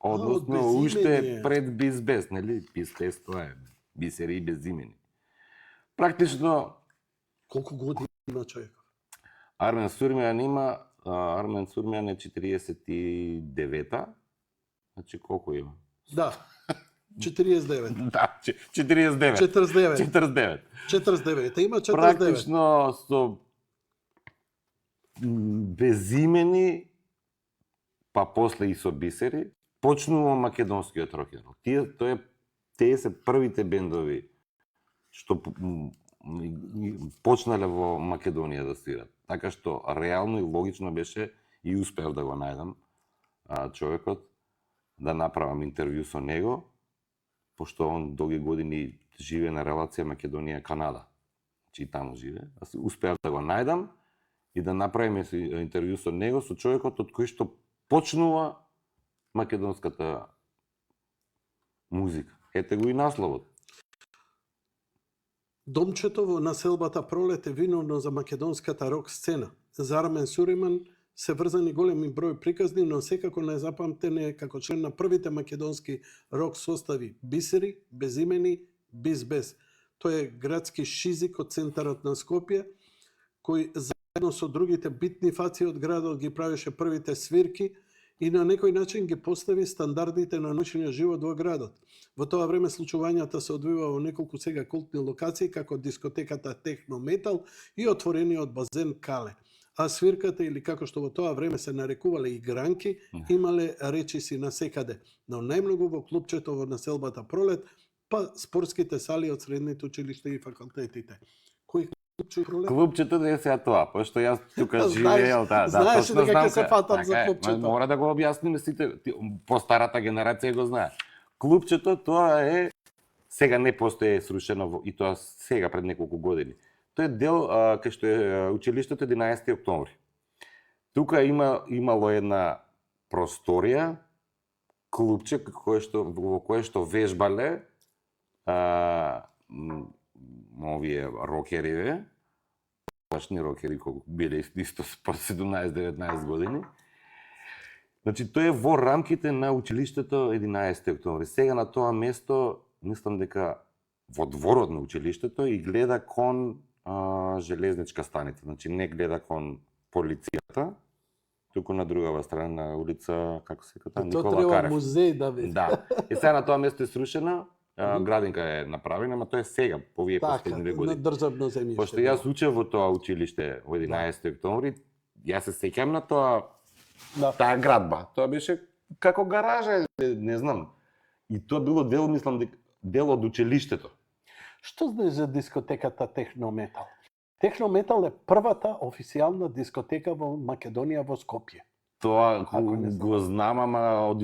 Односно, Безимени уште е. пред Бизбес, нели? Бизбес тоа е. Бисери и Безимени. Практично, Колку години има човек? Армен Сурмејан е 49-та. Значи, колку има? Да. 49. Да, 49. 49. 49. Има 49. Практично со Безимени, па после и со Бисери, почнува македонскиот рок-н-рол. Тие се првите бендови што почнале во Македонија да свират. Така што реално и логично беше и успеав да го најдам човекот, да направам интервју со него, пошто он долги години живее на релација Македонија-Канада. Значи и таму живее. Успеав да го најдам и да направиме интервју со него, со човекот од кој што почнува македонската музика. Ете го и насловот. Домчето во населбата Пролет е виновно за македонската рок сцена. За Армен Суриман се врзани големи број приказни, но секако најзапамтен е како член на првите македонски рок состави Бисери, Безимени, Бизбес. Тој е градски шизик од центарот на Скопје, кој заедно со другите битни фаци од градот ги правеше првите свирки и на некој начин ги постави стандардите на ноќниот живот во градот. Во тоа време случувањата се одвива во неколку сега култни локации, како дискотеката Техно Метал и отворениот базен Кале. А свирката, или како што во тоа време се нарекувале игранки, имале речиси насекаде, но најмногу во клубчето во населбата Пролет, па спортските сали од средните училишта и факултетите. Кој клубче Пролет? Клубчето да е сега тоа, пошто јас тука Знаеш- живеел, знаеш точно дека знам ќе се фатам за така е. клубчето. Мора да го објасниме сите, постарата генерација го знае. Клубчето тоа е сега не постои, срушено и тоа сега пред неколку години. Тој е дел кај што е училиштето 11 октомври. Тука имало една просторија, клубче во кое што вежбале овие рокериве, башни рокери колку биле исто по 17-19 години. Значи тој е во рамките на училиштето 11 октомври. Сега на тоа место, мислам дека во дворот на училиштето и гледа кон железничка станица. Значи не гледа кон полицијата, туку на другава страна на улица, како се ката, Тоа Никола треба Карев. музеј да види. Да. И сега на тоа место е срушена, градинка е направена, ама тоа е сега, по овие Така, последни на години. државно земјиште. Пошто јас учев во тоа училиште во 11 октомври, јас се сеќам на тоа таа градба. Тоа беше како гаража, не знам. И тоа било дел, мислам, дел од училиштето. Што знаеш за дискотеката Техно Метал? Техно Метал е првата официјална дискотека во Македонија во Скопје. Тоа Ако не знам. го знам, ама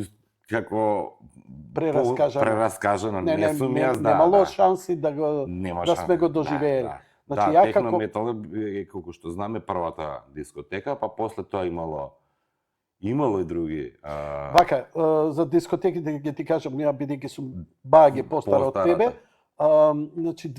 како прераскажано. Не сум јас, да. Немало шанси да го Нема да шанси. сме го доживеели. Да. Значи, Да, ја Техно како- Метал е, колку што знаме, првата дискотека, па после тоа имало и други. Вака, за дискотеките ќе ти кажам, ја бидејќи сум баги постар од Постарата. тебе. Значи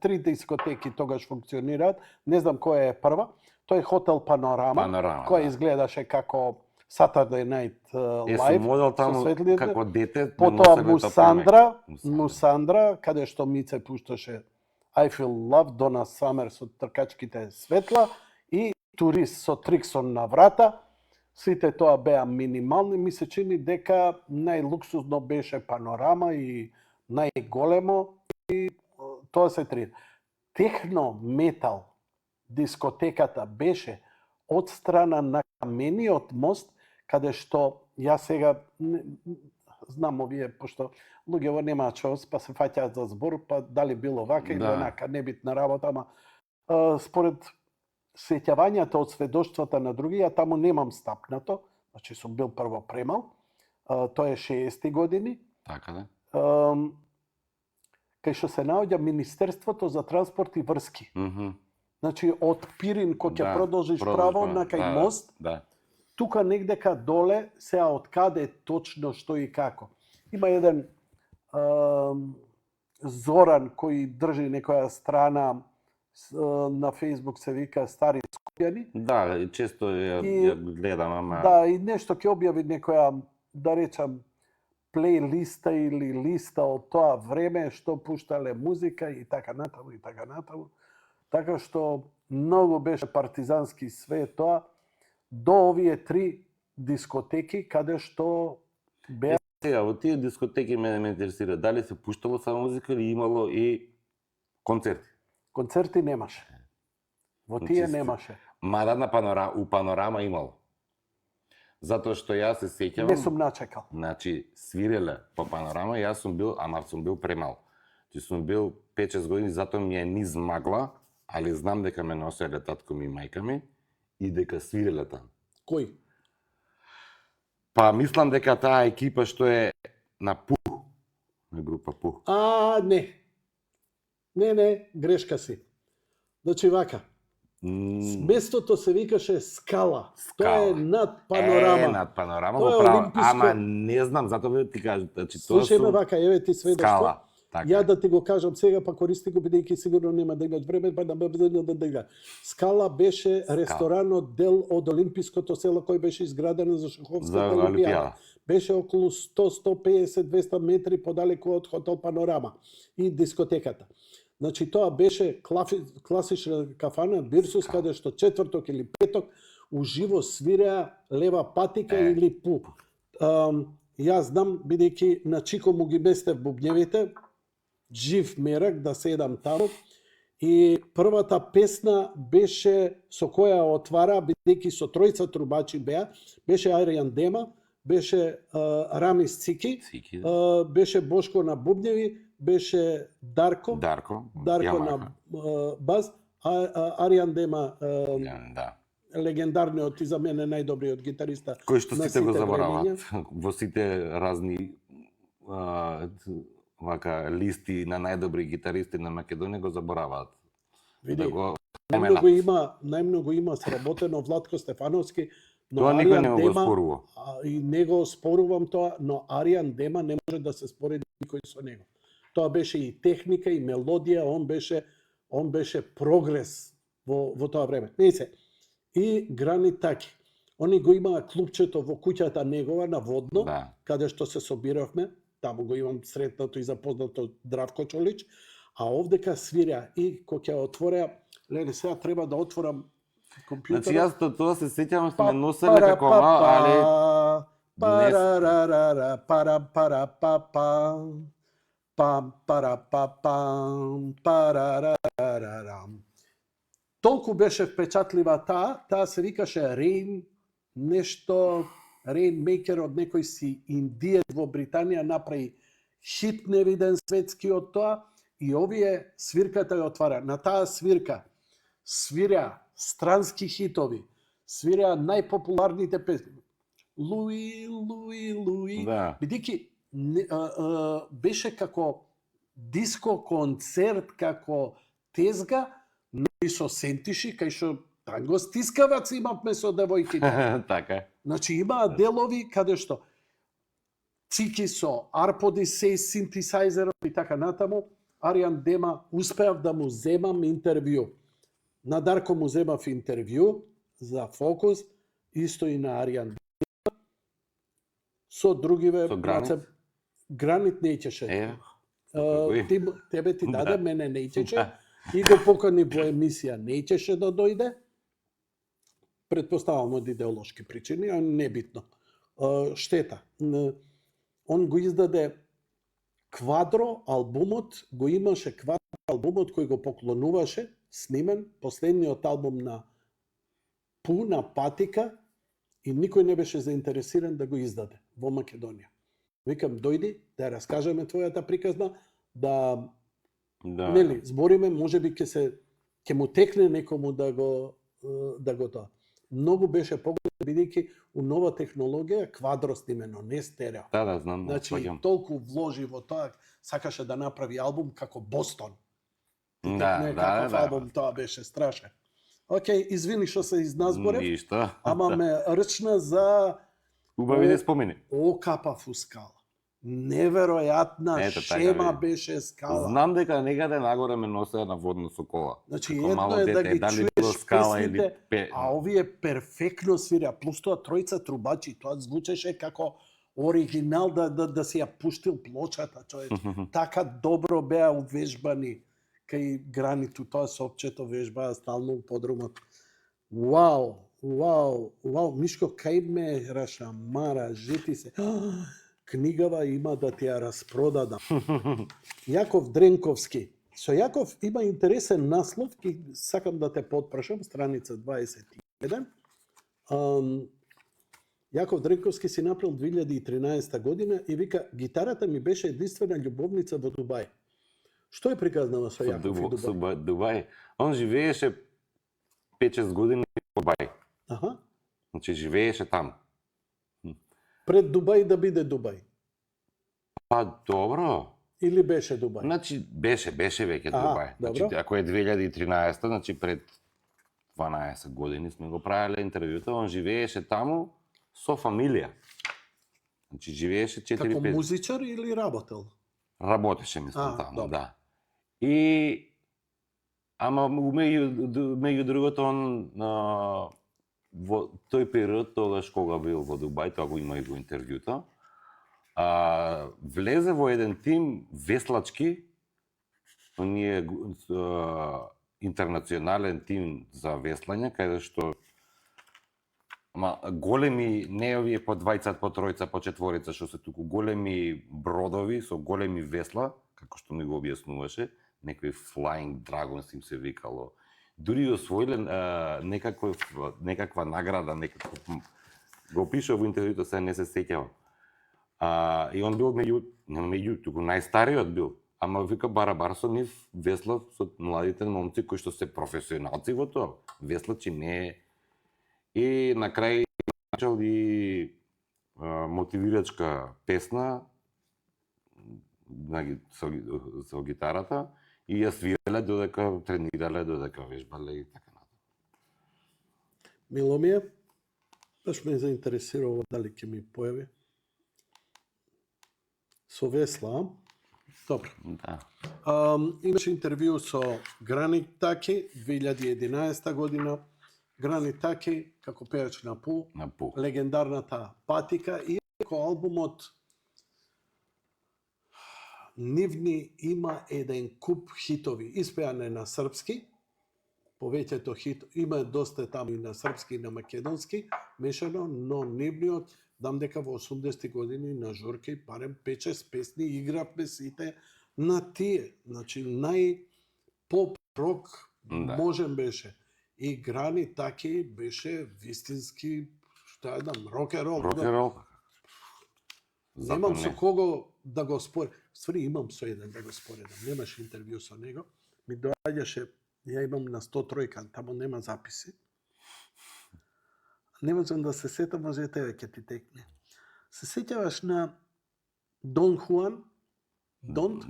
три дискотеки тогаш функционираат. Не знам која е прва. Тој е Хотел Панорама, која да. изгледаше како Saturday Night Сум Live модел со таму светлините. како дете. Потоа Мусандра. Мусандра, каде што Мице пушташе I Feel Love, Donna Summer со тркачките светла и Турист со Триксон на врата. Сите тоа беа минимални, ми се чини дека најлуксузно беше Панорама и најголемо и тоа се три. Техно метал дискотеката беше од страна на камениот мост, каде што јас сега знам овие, пошто луѓево немаат чос, па се фаќаат за збор, па дали било вака или онака, небитна работа, ама според сеќавањата од сведоштвата на другија, таму немам стапнато, значи сум бил прво премал, тоа е 60-ти години, Така да. кај што се наоѓа Министерството за транспорт и врски. Значи, од Пирин, кој ќе продолжиш право на кај мост, тука негдека доле, сега од каде точно, што и како. Има еден Зоран, кој држи некоја страна на Фейсбук, се вика Стари Скопјани. Да, често ја гледам, ама... Да, и нешто ќе објави некоја, да речам, плейлиста или листа од тоа време, што пуштале музика и така натаму, и така натаму. Така што многу беше партизански све тоа, до овие три дискотеки, каде што беа... Сега, во тие дискотеки ме интересира, дали се пуштало само музика или имало и концерти? Концерти немаше. Во тие немаше. Мада у Панорама имало. Затоа што јас се сеќавам... Не сум начекал. Значи, свиреле по Панорама, јас сум бил, ама сум бил премал. Ти сум бил 5-6 години, затоа ми е низ магла, али знам дека ме носеле татко ми и мајка ми и дека свиреле таму. Кој? Па мислам дека таа екипа што е на Пух, на група Пух. Не. Не, грешка си. Значи вака. Местото се викаше Скала. Тоа е над Панорама. Над Панорама, Тоа е го право. олимписко... Ама не знам, затоа ти кажам. Значи, слушај ме вака, еве ти сведоштво. Скала. Така. Ја да ти го кажам сега, па користи го, бидејќи сигурно нема да имат време, па да. Скала беше ресторанот дел од Олимпиското село кој беше изградено за шаховската олимпијада. Беше околу 100, 150, 200 метри подалеку од хотел Панорама и дискотеката. Значи тоа беше класична кафана Бирсус, каде што четврток или петок уживо свиреа Лева Патика или Пу. Јас знам, бидејќи на Чико му ги бесте бубњевите, жив мерак да седам таму, и првата песна беше со која отвара, бидејќи со тројца трубачи беа, беше Аријан Дема, беше Рамис Цики, беше Бошко на бубњеви, беше Дарко на бас, Аријан Дема, легендарниот и за мене најдобриот гитариста. Кој што сите го забораваат во сите разни вака листи на најдобри гитаристи на Македонија го забораваат. Види, најмногу има сработено Владко Стефановски, но тоа никој не го спорува. И не го спорувам тоа, но Аријан Дема не може да се спореди никој со него. Тоа беше и техника и мелодија, он беше прогрес во тоа време. Не се. И Гранит Таки. Они го имаа клубчето во куќата негова на Водно, каде што се собиравме. Таму го имам сретнато и запознато Дравко Чолич, а овдека свиря и кога ќе отворя, леле сега треба да отворам компјутерот. Значи јас тоа се сеќавам што ме носеле како мал, али толку беше впечатлива таа се викаше Рейн, нешто Рейнмейкер од некој си индиец во Британија направи хит невиден светски од тоа и овие свирката ја отвара. На таа свирка свиря странски хитови, свиря најпопуларните песни. Луи, бидејќи беше како диско концерт, како тезга, но и со сентиши, кај што танго стискавац имавме со девојките. Така. Значи имаа делови каде што цики со арподи, синтесайзерот и така натаму. Аријан Дема успеав да му земам интервју. На Дарко му земав интервју за Фокус, исто и на Аријан Дема. Со другиве Гранит не ичеше. Тебе ти даде, мене не ичеше. И го покани во емисија, не ичеше да дојде. Предпоставам од идеолошки причини, а небитно. Штета. Он го издаде Квадро албумот, го имаше Квадро албумот кој го поклонуваше, снимен, последниот албум на Пу, на Патика, и никој не беше заинтересиран да го издаде во Македонија. Викам, дојди, да ја раскажеме твојата приказна, да нели, збориме, можеби ќе му текне некому да го тоа. Многу беше поголем бидејќи у нова технологија квадро снимено, не стерео. Да, знам, Значи, сваќам. толку вложи во тоа, сакаше да направи албум како Бостон. Да, Каков албум тоа беше страшен. Океј, извини што се изназборев, Ништо. ама ме рчна за Убави да спомени. Окапав у скала. Неверојатна Ето, така шема ви. беше скала. Знам дека некаде нагоре ме носеа на водна сокола. Значи, Како едно мало е да дете, ги дали било чуеш скала или песните, а овие перфектно свиря, плюс тоа тројца трубачи, тоа звучеше како оригинал да си ја пуштил плочата, човече. Така добро беа увежбани кај граниту, тоа сопчето вежбаа стално у подрумот. Вау, Мишко, кај ме рашамара, жити се. Книгава има да ти ја распродадам. Јаков Дренковски. Со Јаков има интересен наслов, и сакам да те потпрашам, страница 21. Јаков Дренковски си направил 2013 година и вика, гитарата ми беше единствена љубовница во Дубај. Што е приказнава со Јаков и Дубај? Со Дубај. Он живееше 5-6 години во Дубај. Аха. Значи живееше там. Пред Дубај да биде Дубај. Па добро. Или беше Дубај? Значи беше веќе Дубај. Значи добро. ако е 2013, значи пред 12 години сме го правеле интервјуто, он живееше таму со фамилија. Значи живееше 4-5. Како музичар или работел? Работеше, мислам, таму, добро. да. И ама меѓу другото он во тој период, тогаш кога бил во Дубај, тоа го има и во интервјуто, влезе во еден тим веслачки, оние интернационален тим за веслање, каде што големи, не овие по двајца, по тројца, по четворица, што се туку големи бродови со големи весла, како што ми го објаснуваше, некои Flying Dragons им се викало. Дури освоиле некаква награда, го пише во интервјуто, се не се сеќавам. И он бил меѓу, туку најстариот бил. Ама вика барабар со нив весла со младите момци кои што се професионалци во тоа. Веслачи не е. И на крај начал и мотивирачка песна со гитарата и ја свирале додека тренирале, додека вежбале и така натаму. Мило ми е, баш ме заинтересирало дали ќе ми појави. Со весла, добро. Да. Имаше интервју со Грани Таки 2011 година. Грани Таки како пеач на Пу, легендарната Патика, иако албумот нивни има еден куп хитови, испеане на српски, повеќето хит, има доста таму и на српски и на македонски, мешано, но нивниот, дам дека во 80-ти години на журки, барем 5-6 песни, игравме сите на тие. Значи, нај-поп рок можем беше. И Грани Таки беше вистински, што ја дам, рок-н-рол. Рок-н-рол. Немам со кого да го спорам. Ствари, имам со еден да го споредам. Немаше интервју со него. Ми доаѓаше, ја имам на 103, тамо нема записи. Не можам да се сетам, може тебе ќе ти текне. Се сеќаваш на Дон Хуан? Знам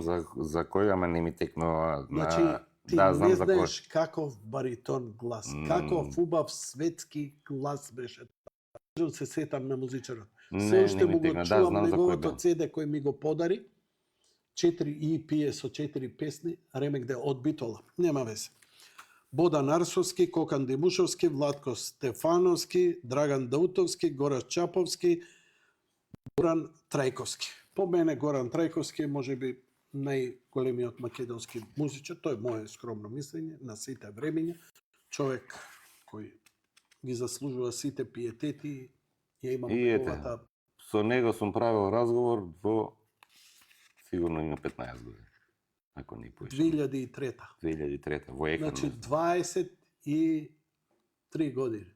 за кој, ама не ми текнува. Значи, ти не знаеш каков баритон глас, каков убав светски глас беше. Се сетам на музичарот. Се уште му го чувам неговото CD кој ми го подари. 4 EP со 4 песни, ремек од Битола. Нема везе. Бодан Арсовски, Кокан Димушовски, Владко Стефановски, Драган Даутовски, Горан Чаповски, Горан Трајковски. По мене Горан Трајковски е можеби најголемиот македонски музичар, тоа е моје скромно мислење на сите времиња. Човек кој ги заслужува сите пиетети, ја имам И ете, неговата. со него сум правил разговор во сигурно има 15 години. Ако не поише. 2003. 2003 во екран. Значи 23 години.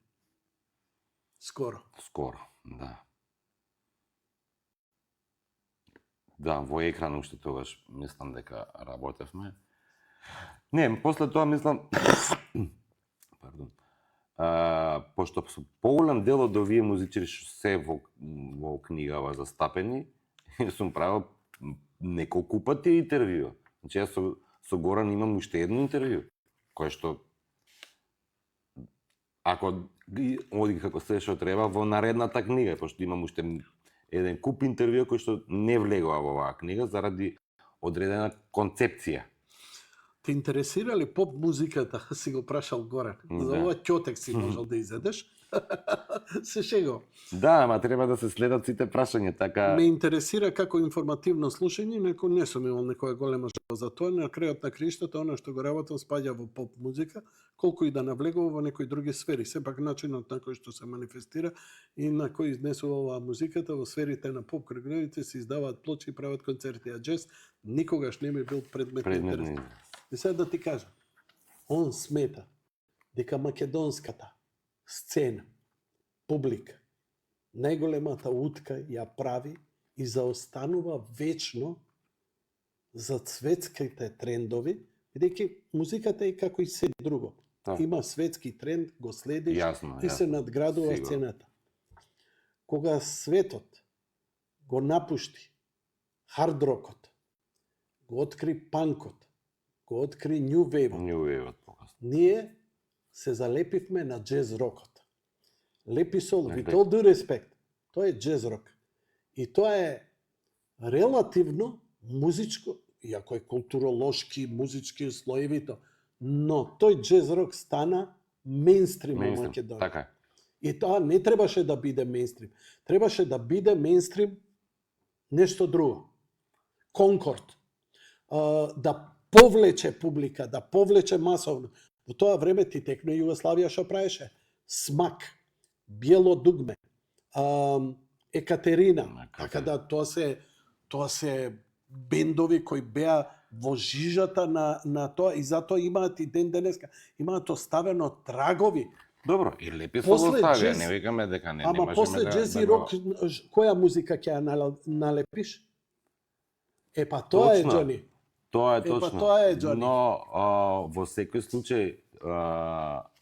Скоро. Скоро, да. Да, во екран уште тогаш мислам дека работевме. Не, после тоа мислам пардон. Пошто поголем дел од овие музичари што се во книгава застапени, сум правил неколку пати интервју. Значи јас со Горан имам уште едно интервју, кое што ако оди како се што треба во наредната книга, пошто имам уште еден куп интервју кои што не влегува во оваа книга заради одредена концепција. Те интересира ли поп музиката? Си го прашал Горан. За ова ќотек си можел да изедеш. Се шего. Да, ама треба да се следат сите прашања, така... Ме интересира како информативно слушање, неко не сум имал некоја голема жал за тоа, на крајот на криштата, она што го работам спаѓа во поп музика, колку и да навлегува во некои други сфери. Сепак начинот на кој што се манифестира и на кој изнесува оваа музиката во сферите на поп кръговите се издаваат плочи и прават концерти, а джез никогаш не ми бил предмет на интерес. И сега да ти кажам, он смета дека македонската сцена, публика, најголемата утка ја прави и заостанува вечно за светските трендови, бидејќи музиката е како и се друго. Да. Има светски тренд, го следиш Јасно, и се надградува Сигурно. сцената. Кога светот го напушти хард-рокот, го откри панкот, го откри нью вейвот, Не уверуват покасно. ние се залепивме на джез рокот. Лепи сол, with Нека- all due respect, тоа е джез рок. И тоа е релативно музичко, иако е културолошки, музички слоевито, но тој джез рок стана мејнстрим во Мејнстрим, Македонија. така е. И тоа не требаше да биде мејнстрим. Требаше да биде мејнстрим нешто друго. Конкорд. Да повлече публика, да повлече масовно. Во тоа време ти текно Југославија што правеше? Смак, Биело дугме, Екатерина. Така да тоа се бендови кои беа во жижата на тоа и затоа имаат и ден денеска. Имаат оставено трагови. Добро, и лепи После се оставија, джез- не викаме дека не Ама можеме после да... джез да и го- рок, која музика ќе ја налепиш? Е, па тоа е, Точно. Џони. Тоа е Е, па точно. тоа е, Џони. Но во секој случај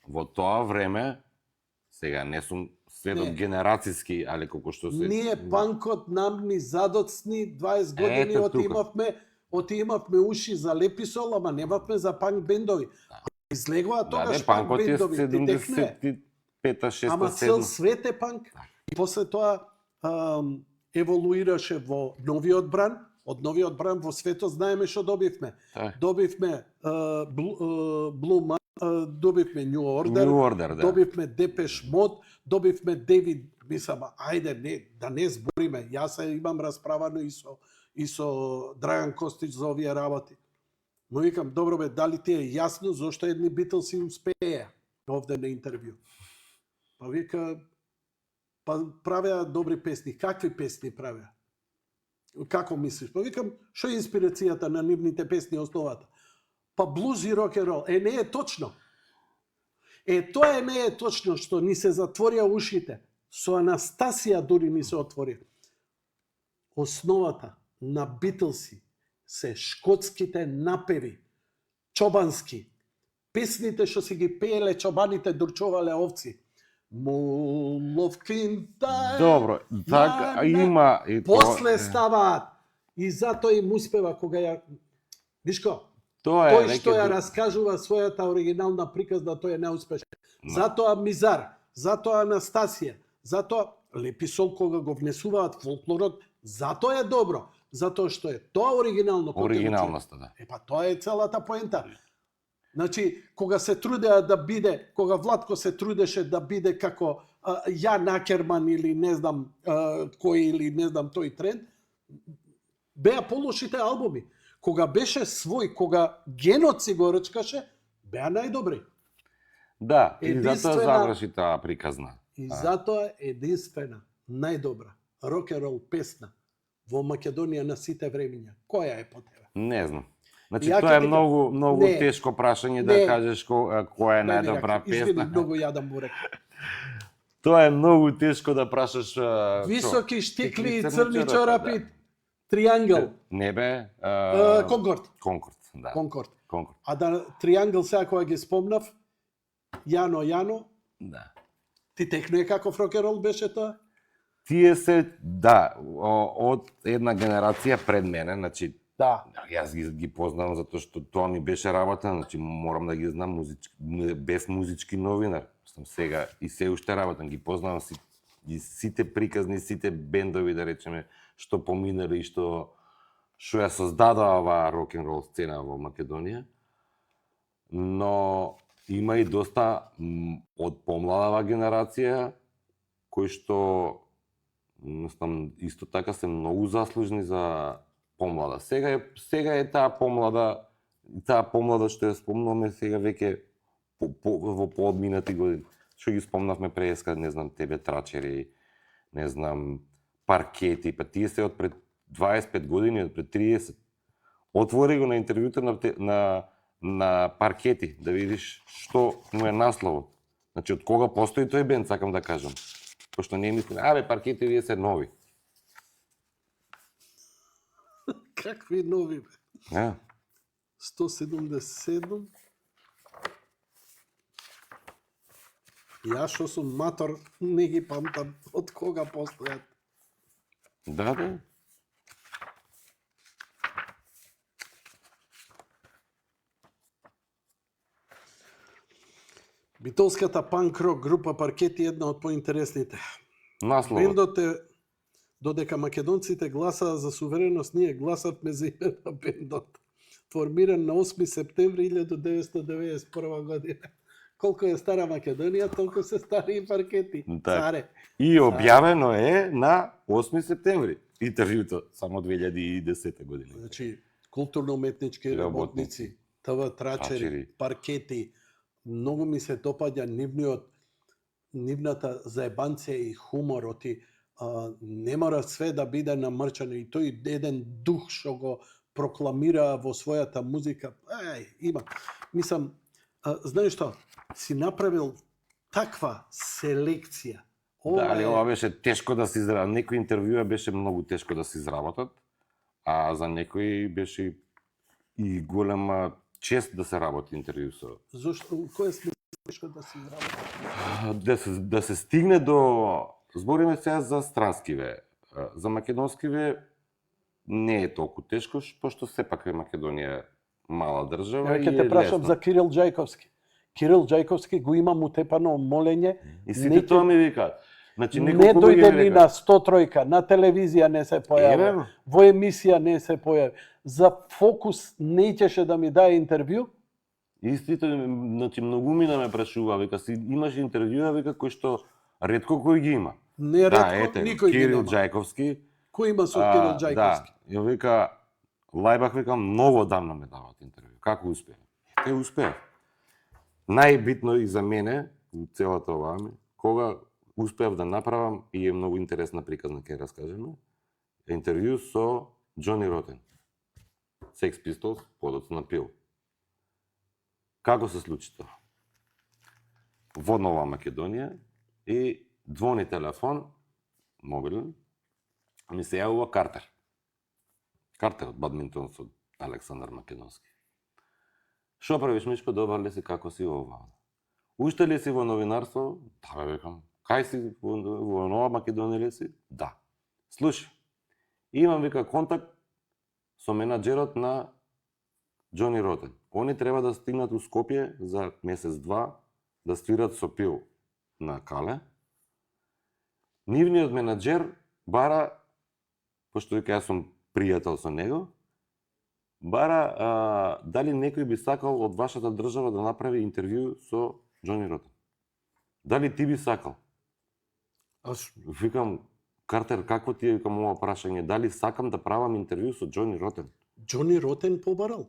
во тоа време сега не сум сведок Не. генерацијски, али колку што се Ние панкот нам ни задоцни 20 години Ето тука. отимавме уши за Леписол, ама немавме за панк бендови. Излегува Да, тогаш бе, панк панкот е бендови, ти текне. 75-та, 6-та, Ама цел 7-та. свет е панк. И после тоа еволуираше во новиот бран. Од новиот бран во светот знаеме што добивме. Така. Добивме Blue Man, добивме New Order, New Order, да. добивме Депеш Мод, добивме Девид, мислам, ајде не, да не збориме. Јас се имам расправано и со Драган Костич за овие работи. Но викам, добро бе, дали ти е јасно зошто едни Битлси успееа овде на интервју? Па вика, па правеа добри песни. Какви песни правеа? Како мислиш? Па викам, што е инспирацијата на нивните песни основата? Па блуз и рок н рол. Е, не е точно. Тоа не е точно што ни се затворија ушите. Со Анастасија дури ни се отвори. Основата на Битлси се шкотските напеви, чобански, песните што си ги пееле чобаните дурчовале овци. Муловкин тай. Добро, така има и После ставаат и затоа им успева кога ја Вишко, тоа тој е што ја веќе раскажува својата оригинална приказна, тој е неуспешен. Да. Затоа Мизар, затоа Анастасија, затоа Леписол кога го внесуваат фолклорот, затоа е добро, затоа што е тоа оригинално. кој те го чуе. оригиналноста, да. Е па тоа е целата поента. Значи, кога се трудеа да биде, кога Владко се трудеше да биде како Јан Акерман или не знам кој или не знам тој тренд, беа полошите албуми. Кога беше свој, кога Генот си го рчкаше, беа најдобри. Да, и затоа Единствена- заврши таа приказна. И затоа единствена, најдобра рок-н-рол песна во Македонија на сите времиња. Која е по тебе? Не знам. Значи, Ја тоа е ќе ти многу Не. тешко прашање да Не. кажеш која е Дај ми најдобра рака. Извини, песна. многу јадам бурек. Тоа е многу тешко да прашаш. Високи штикли и Црни црни чорапи, чорапи, триангл, Не бе. Конкорд. Конкорд, да. Конкорд. Конкорд. А да триангл сега кога ги спомнав, Јано, Да. ти техно е каков рок-н-рол беше тоа? Тие се, да, од една генерација пред мене, значи, Да. јас ги познавам затоа што тоа ми беше работа, значи морам да ги знам, бев музички новинар. Сам сега и се уште работам, ги познавам сите приказни, сите бендови, да речеме, што поминали и што ја создадоа оваа рок-н-рол сцена во Македонија. Но има и доста од помладава генерација кои што мислам исто така се многу заслужни за помлада. Сега е таа помлада што ја спомнуваме сега веќе во поодминати години. Што ги спомнавме преска, не знам, тебе трачери, не знам, паркети, па тие се од пред 25 години, од пред 30. Отвори го на интервјуто на паркети, да видиш што му е насловот. Значи, од кога постои тој бенд, сакам да кажам. Пошто не мислим, паркети вие се нови. Какви нови бе? 177. Јас што сум матор, не ги памтам од кога постојат. Да. Битолската панк-рок група Паркети е една од поинтересните. Насловот. Бендот е, додека македонците гласаа за сувереност, ние гласавме за име на бендот. Формиран на 8 септември 1991 година. Колку е стара Македонија, толку се стари и Паркети. Царе. И објавено е на 8 септември. Интервјуто само 2010 година. Значи, културно-уметнички работници, ТВ Трачери, Паркети, многу ми се допаѓа нивната заебанција и хуморот и не мора све да биде намрчано и тој еден дух што го прокламира во својата музика. Има. Мислам, знаеш што, си направил таква селекција. Да, али ова беше тешко да се изработат. Некои интервјуа беше многу тешко да се изработат, а за некои беше и голема чест да се работи интервју со. Зошто? Кој смисла тешко да се изработи? Да се стигне до... Збориме сега за странскиве. За македонскиве не е толку тешко, пошто сепак е Македонија мала држава и Ќе те прашам за Кирил Џајковски. Кирил Џајковски го има мутепано молење. И сите тоа ми викаат. Значи, не дојде ни на 103, на телевизија не се појави, во емисија не се појави. За Фокус не ќеше да ми даде интервју? Истите, значи, многу ми ме прашува, вика, си имаш интервјуа, вика, кој што ретко кој ги има. Не ретко, никој ги Кирил нема. Џајковски. Кој има со Кирил Џајковски? Да, ја вика, Лајбах, вика, многу давно ме дават интервју. Како успеа? Те успеа. Најбитно и за мене, у целата оваа ми, кога успеав да направам, и е многу интересна приказна, ќе раскажеме, интервју со Џони Ротен. Sex Pistols, подоцна Пил. Како се случи тоа? Во Нова Македонија и звони телефон, мобилен, ми се јавува Картер. Картер од бадминтон со Александар Македонски. Шо правиш, Мишко, добар ли си, како си ова? Уште ли си во новинарство? Да, бе, викам. Кај си во Нова Македонија ли си? Да. Слушай, имам, вика, контакт со менаџерот на Џони Ротен. Они треба да стигнат у Скопје за месец-два да свират со Пил на Кале. Нивниот менаџер бара, пошто вика јас сум пријател со него, бара дали некој би сакал од вашата држава да направи интервју со Џони Ротен. Дали ти би сакал? Аз Викам, Картер, какво ти е, викам, ова прашање? Дали сакам да правам интервју со Џони Ротен? Џони Ротен побарал.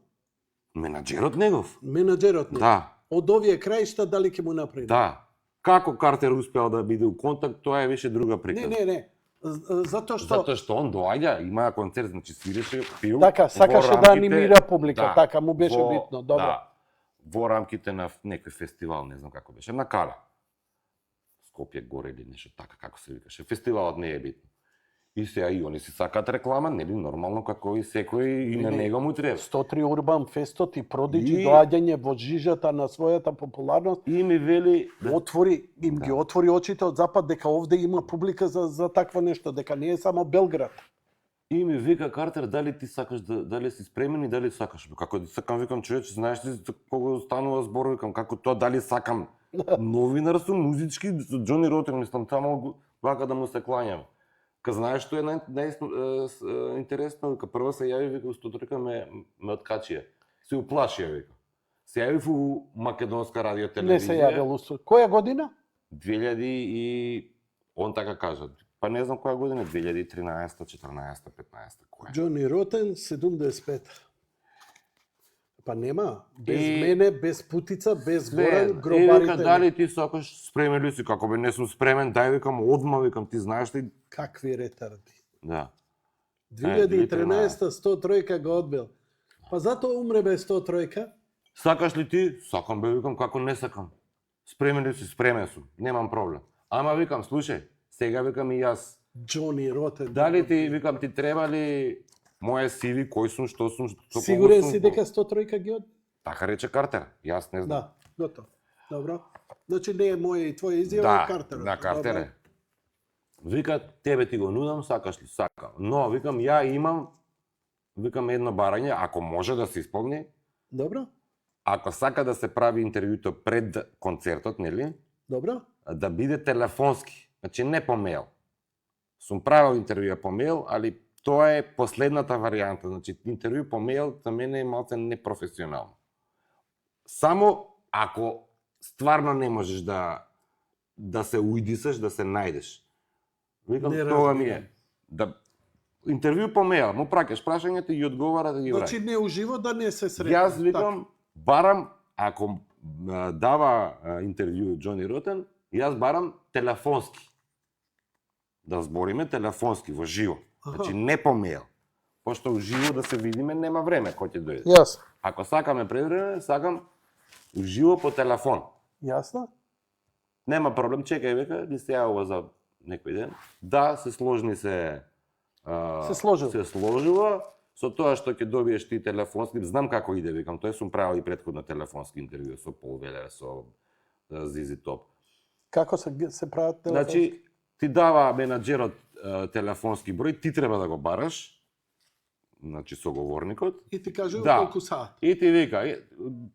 Менаџерот негов. Менаџерот не. Да. од овие краишта дали ќе му направи? Да. Како Картер успеал да биде у контакт, тоа е више друга приказа. Не. Затоа што Затоа што он доаѓа, има концерт, значи свиреше, пил. така сакаше да анимира публика, да, така му беше во- битно, добро. Да, во рамките на некој фестивал, не знам како беше, на Кала. Скопје горе или нешто така, како се викаше. Фестивалот не е битно. И сега и они си сакаат реклама, нели нормално како и секој и на Не. него му треба. 103 Урбан Фестот и продиджи И- доаѓање во жижата на својата популарност, И ми вели ги отвори очите од запад дека овде има публика за такво нешто, дека не е само Белград. И ми вика Картер, дали ти сакаш дали си спремен и дали сакаш? Како да сакам, викам човече, знаеш ли за кого станува збор, викам како тоа дали сакам. Новинар сум музички, Џони Ротен, мислам тамо вака да му се клањам. Ка знаеш што е интересно, вика прво се јави, вика Стотрика ме откачија. Се уплашија, вика. Се јави у македонска радио Не се телевизија. јавил усу. Која година? 2000 и он така кажа. Па не знам која година, 2013, 14, 15, која. Џони Ротен 75. Па нема, без И- мене, без Путица, без Горан, И вика, гробарите. дали ти сакаш, спремен ли си? Како бе, не сум спремен, дај викам, одма викам, ти знаеш ли? Какви ретарди. Да. 2013 103 го одбил. Па затоа умре бе 103. Сакаш ли ти? Сакам бе, викам, како не сакам. Спремен ли си? Спремен сум, немам проблем. Ама викам, слушај, сега викам и јас. Џони Ротен. Дали ти, викам, ти треба ли моје CV, кој сум, што сум, со кого Сигурен сум? си дека 103 ги од? Така рече Картер, јас не знам. Да, готово. Добро. Значи не е моја и твоја изјава, Да, е Картерот. на Картер Добро. е. Вика, тебе ти го нудам, сакаш ли? Сакам. Но, викам, ја имам, викам едно барање, ако може да се исполни, Добро? ако сака да се прави интервјуто пред концертот, нели, Добро? да биде телефонски, значи не по мејл. Сум правил интервјуа по мејл, али тоа е последната варијанта, значи интервју по мејл за мене е малце непрофесионално. Само ако стварно не можеш да се уидисаш, да се најдеш. Викам, Не тоа ми разбирам. е. Да интервју по мејл, му праќаш прашањата и одговара да ги Значи враќа. не уживо да не се сретне. Јас викам, барам, ако дава интервју Џони Ротен, јас барам телефонски. Да збориме телефонски, во живо. Аха. Значи не по мејл. Пошто уживо да се видиме, нема време кој ќе дојде. Јасно. Ако сакаме пред време, сакам уживо по телефон. Јасно? Нема проблем, чекај века, ни се јавува за некој ден. Да, се сложни се... Се сложило. Се сложило. Со тоа што ќе добиеш ти телефонски, знам како иде, викам, тој сум правил и претходно телефонски интервју со Пол Велер, со Зизи Топ. Како се прават телефонски? Значи, ти дава менаџерот телефонски број, ти треба да го бараш, значи соговорникот, И ти кажува Да. колку саат. и ти вика,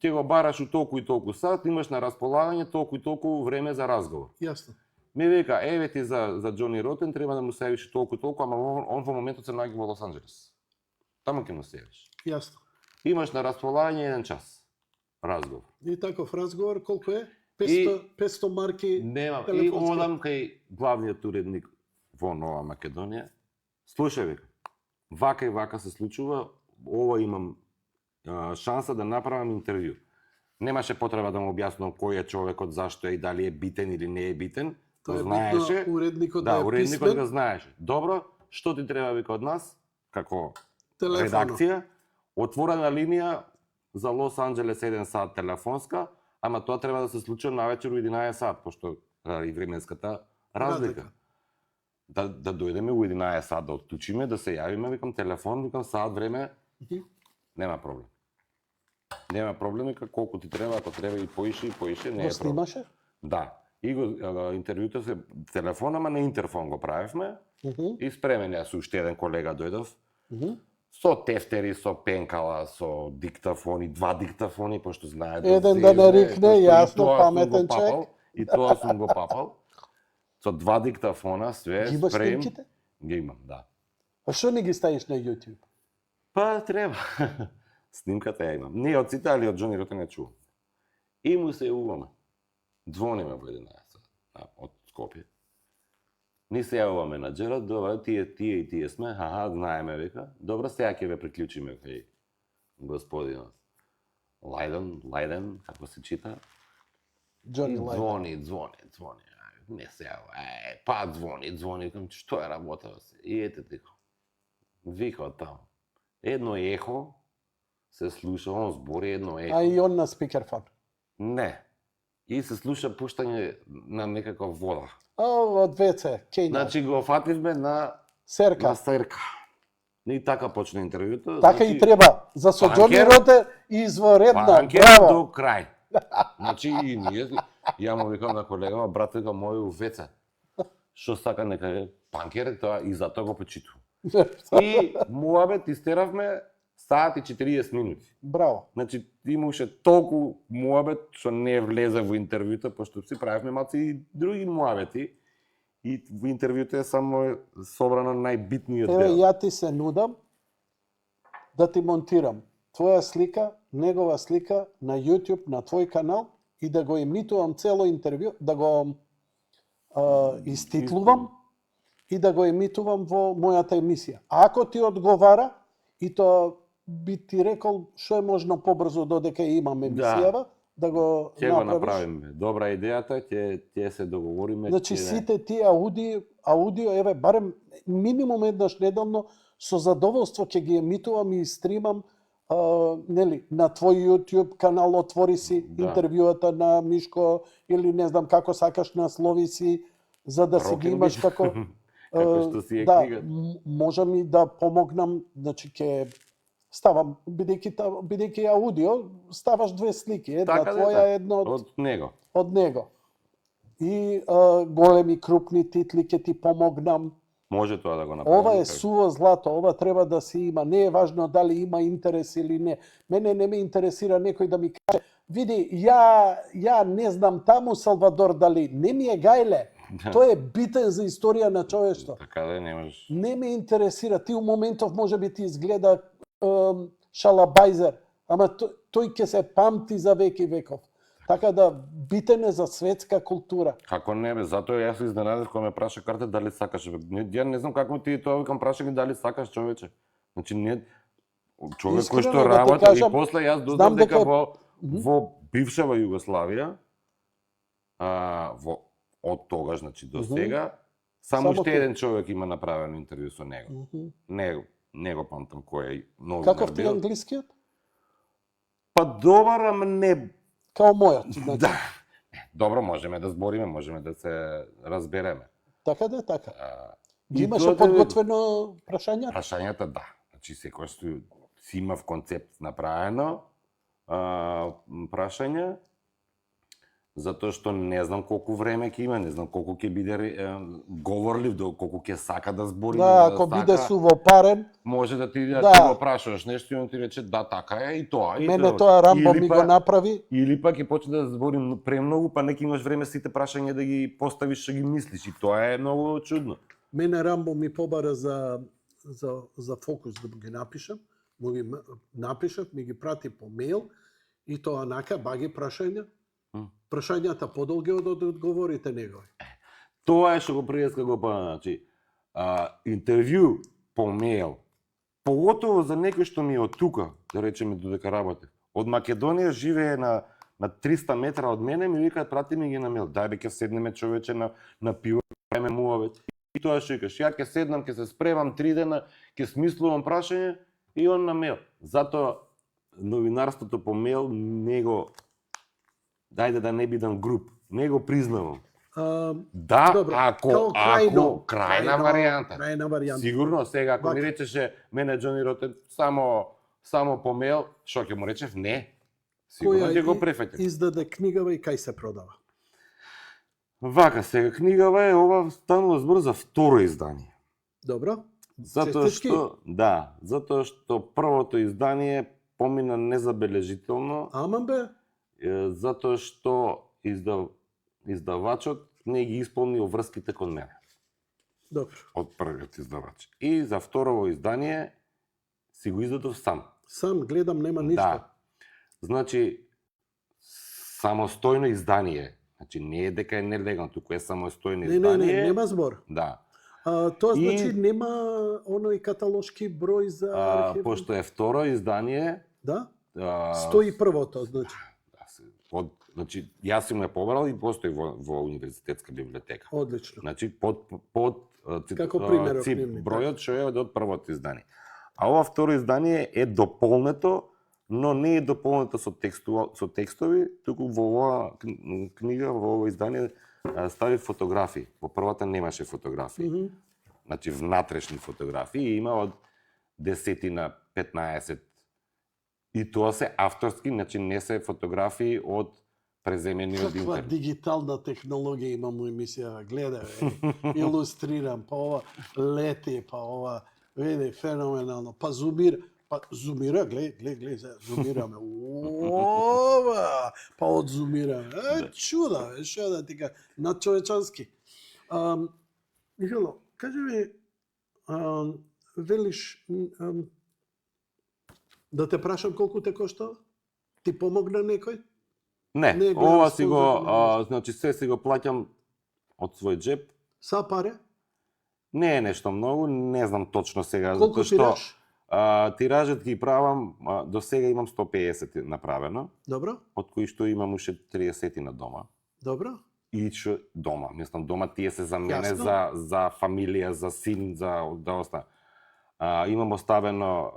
ти го бараш у толку и толку сат, имаш на располагање толку и толку време за разговор. Јасно. Ми вика, еве ти за Џони Ротен треба да му се јавиш толку и толку, ама он во моментот се наоѓа во Лос Анџелес. Таму ќе му се јавиш. Јасно. Имаш на располагање 1 час разговор. И таков разговор колку е? И- 500 марки. Нема. И телефонски. одам кај главниот уредник во Нова Македонија. Слушај, вика, вака и вака се случува, ова имам шанса да направам интервју. Немаше потреба да му објаснувам кој е човекот, зашто е и дали е битен или не е битен. Тоа е знаеше. битно, уредникот да Да, е уредникот писмен. го знаеше. Добро, што ти треба вика од нас, како Телефоно. редакција, отворена линија за Лос Анџелес 1 сат телефонска, ама тоа треба да се случи навечер у 11 сат, пошто и временската разлика. Да дојдеме у 11 сат, да отклучиме, да се јавиме, викам телефон, викам саат време, Мгм. нема проблем. Нема проблем, вика колку ти треба, ако треба и поише, не Го е проблем. снимаше? Да. И го интервјуто се телефон, ама на интерфон го правевме. Мгм. И спремен ја со уште еден колега дојдов. Мгм. Со тефтери, со пенкала, со диктафони, 2 диктафони, пошто знае Еден да не рикне, пошто и јасно, тоа сум паметен го папал, човек. И тоа сум го папал. Со 2 диктафона, све, Ги имаш спреем. снимките? Ги имам, да. А што не ги ставиш на YouTube? Па треба. Снимката ја имам. Не од сите, али од Џони Ротен ја чувам. И му се јавуваме. Звониме во 11 од Скопје. Ни се јавува менаџерот, добро, тие и тие сме, знаеме, вика. Добро, сега ќе ве приклучиме кај господинот. Лајден, како се чита? Джони Лајден. Звони. Не се јава, па звони, кам, што е работа? И ете тико. Вика од таму. Едно ехо се слуша, он збори едно ехо. А и он на спикерфон. Не. И се слуша пуштање на некаква вода. Од ВЦ, Кења. Значи го фативме на Серка. серка. И така почна интервјуто. Така значи, и треба. За со Джони панкер- Роте изворедна. Панкер Браво. до крај. Значи и ние, ја му викам на колегама, брат, вика мој у ВЦ. Што сака нека е панкер, тоа и затоа го почитувам. И муабет истеравме саат и 40 минути. Браво. Значи имаше толку муабет што не влезе во интервјуто, пошто си правевме малци и други муабети. И во интервјуто е само собрано најбитниот Еве, дел. ја ти се нудам да ти монтирам твоја слика, негова слика на YouTube, на твој канал и да го емитувам цело интервју, да го иститлувам и да го емитувам во мојата емисија. Ако ти одговара, и тоа би ти рекол што е можно побрзо додека имам емисијава, да го Ќе го направиш. направиме. Добра идејата, ќе се договориме. Значи ќе- сите тие аудио, еве барем минимум еднаш неделно со задоволство ќе ги емитувам и стримам нели на твој YouTube канал, отвори си интервјуата на Мишко или не знам како сакаш наслови си за да си ги Рок имаш and како Како што си е да, книгата. можам и да помогнам, значи ќе ставам бидејќи аудио, ставаш две слики, една Така, твоја, така. една Од него. од него. И големи крупни титли ќе ти помогнам. Може тоа да го направиме. Ова е суво злато, ова треба да се има. Не е важно дали има интерес или не. Мене не ме интересира некој да ми каже, види, ја не знам таму Салвадор Дали, не ми е гајле. Тој е битен за историја на човештво. Така да немаш. Не ме интересира. Ти у моментов може би ти изгледа шалабајзер, ама тој ќе се памти за веки веков. Така да битен е за светска култура. Како не бе, затоа јас се изненадев кога ме праша карте дали сакаш. Ја не знам како ти тоа викам праша ги дали сакаш човече. Значи не човек кој Искрено што да ти работи кажам, и после јас знам дознав дека дека- во бившава Југославија од тогаш значи до сега само Само уште ти. еден човек има направено интервју со него. Не го памтам кој е новинар Каков ти е бил. англискиот? Па добар, ама не Као мојот. Значи. да. Добро, можеме да збориме, можеме да се разбереме. Така да, така. Ги И имаше тоа да- подготвено прашања? Прашањата да. Значи секој што си имав концепт направено прашања, затоа што не знам колку време ќе има, не знам колку ќе биде говорлив, колку ќе сака да збори. Да, ако биде сувопарен, може да ти Да. ти го прашаш нешто и он ти рече да, така е и тоа. И мене тоа Рамбо Или ми па- го направи. Или пак ќе почне да збори премногу, па не ќе имаш време сите прашања да ги поставиш што ги мислиш и тоа е многу чудно. Мене Рамбо ми побара за фокус да ги напишам. Му ги напишав, ми ги прати по мејл и тоа нака баги прашања. Прашањата подолги од одговорите негови. Тоа е што го приеска го па, значи, интервју по мејл, поготово за некој што ми е од тука, да речеме додека работи. Од Македонија живее на 300 метра од мене, ми викаат прати ми ги на мејл. Дај бе ќе седнеме човече на пиво, правиме муавет. И тоа што викаш, ја ќе седнам, ќе се спремам 3 дена, ќе смислувам прашање и он на мејл. Затоа новинарството по мејл него дајде да не бидам груп, не го признавам. Да, Добро, ако као крајна варијанта. Крајна варијанта. Сигурно, сега ако ми Вака. речеше мене Џони Ротен само по мејл, што ќе му речев? Не. Сигурно ќе го префаќам. издаде книгава и кај се продава? Вака, сега книгава е ова станува збор за второ издание. Добро. Затоа Честитки. затоа што првото издание помина незабележително, Аман бе, затоа што издавачот не ги исполнил врските кон мене. добро. Од првиот издавач. И за второво издание си го издадов сам. Сам гледам, нема ништо. Да. Значи, самостојно издание. Значи, не е дека е нелегално, туку е самостојно Не, издание. нема збор. Да. Тоа И- значи нема оној каталошки број за архив. Пошто е второ издание, Да? 101-то, значи. Значи, јас сум ја побрал и постои во универзитетска библиотека. Одлично. Значи, под Како примерок нивни, бројот што е од првото издание. А ова второ издание е дополнето, но не е дополнето со текстови, туку во оваа книга, во ова издание стави фотографии. Во првата немаше фотографии. Значи, внатрешни фотографии и има од 10 на 15. И тоа се авторски, значи не се фотографии од преземени од Каква интернет. дигитална технологија имам у емисија, гледај, илустрирам, па ова лети, па ова, види, феноменално, па зумира, гледај, зумираме, ова, па одзумираме, чуда, што да ти кажа, надчовечански. Михайло, кажи ми, велиш, да те прашам колку те коштава? Ти помогна некој? Не, Не, ова гледам си го, значи се си го плаќам од свој джеб. Са паре? Не е нешто многу, не знам точно сега, Колку тираж? Тиражот ги правам, до сега имам 150 направено, Добро, од кои што имам уште 30 на дома. добро. И што дома, мислам дома тие се за мене, Јасно. за фамилија, за син, за да остана. Имам оставено,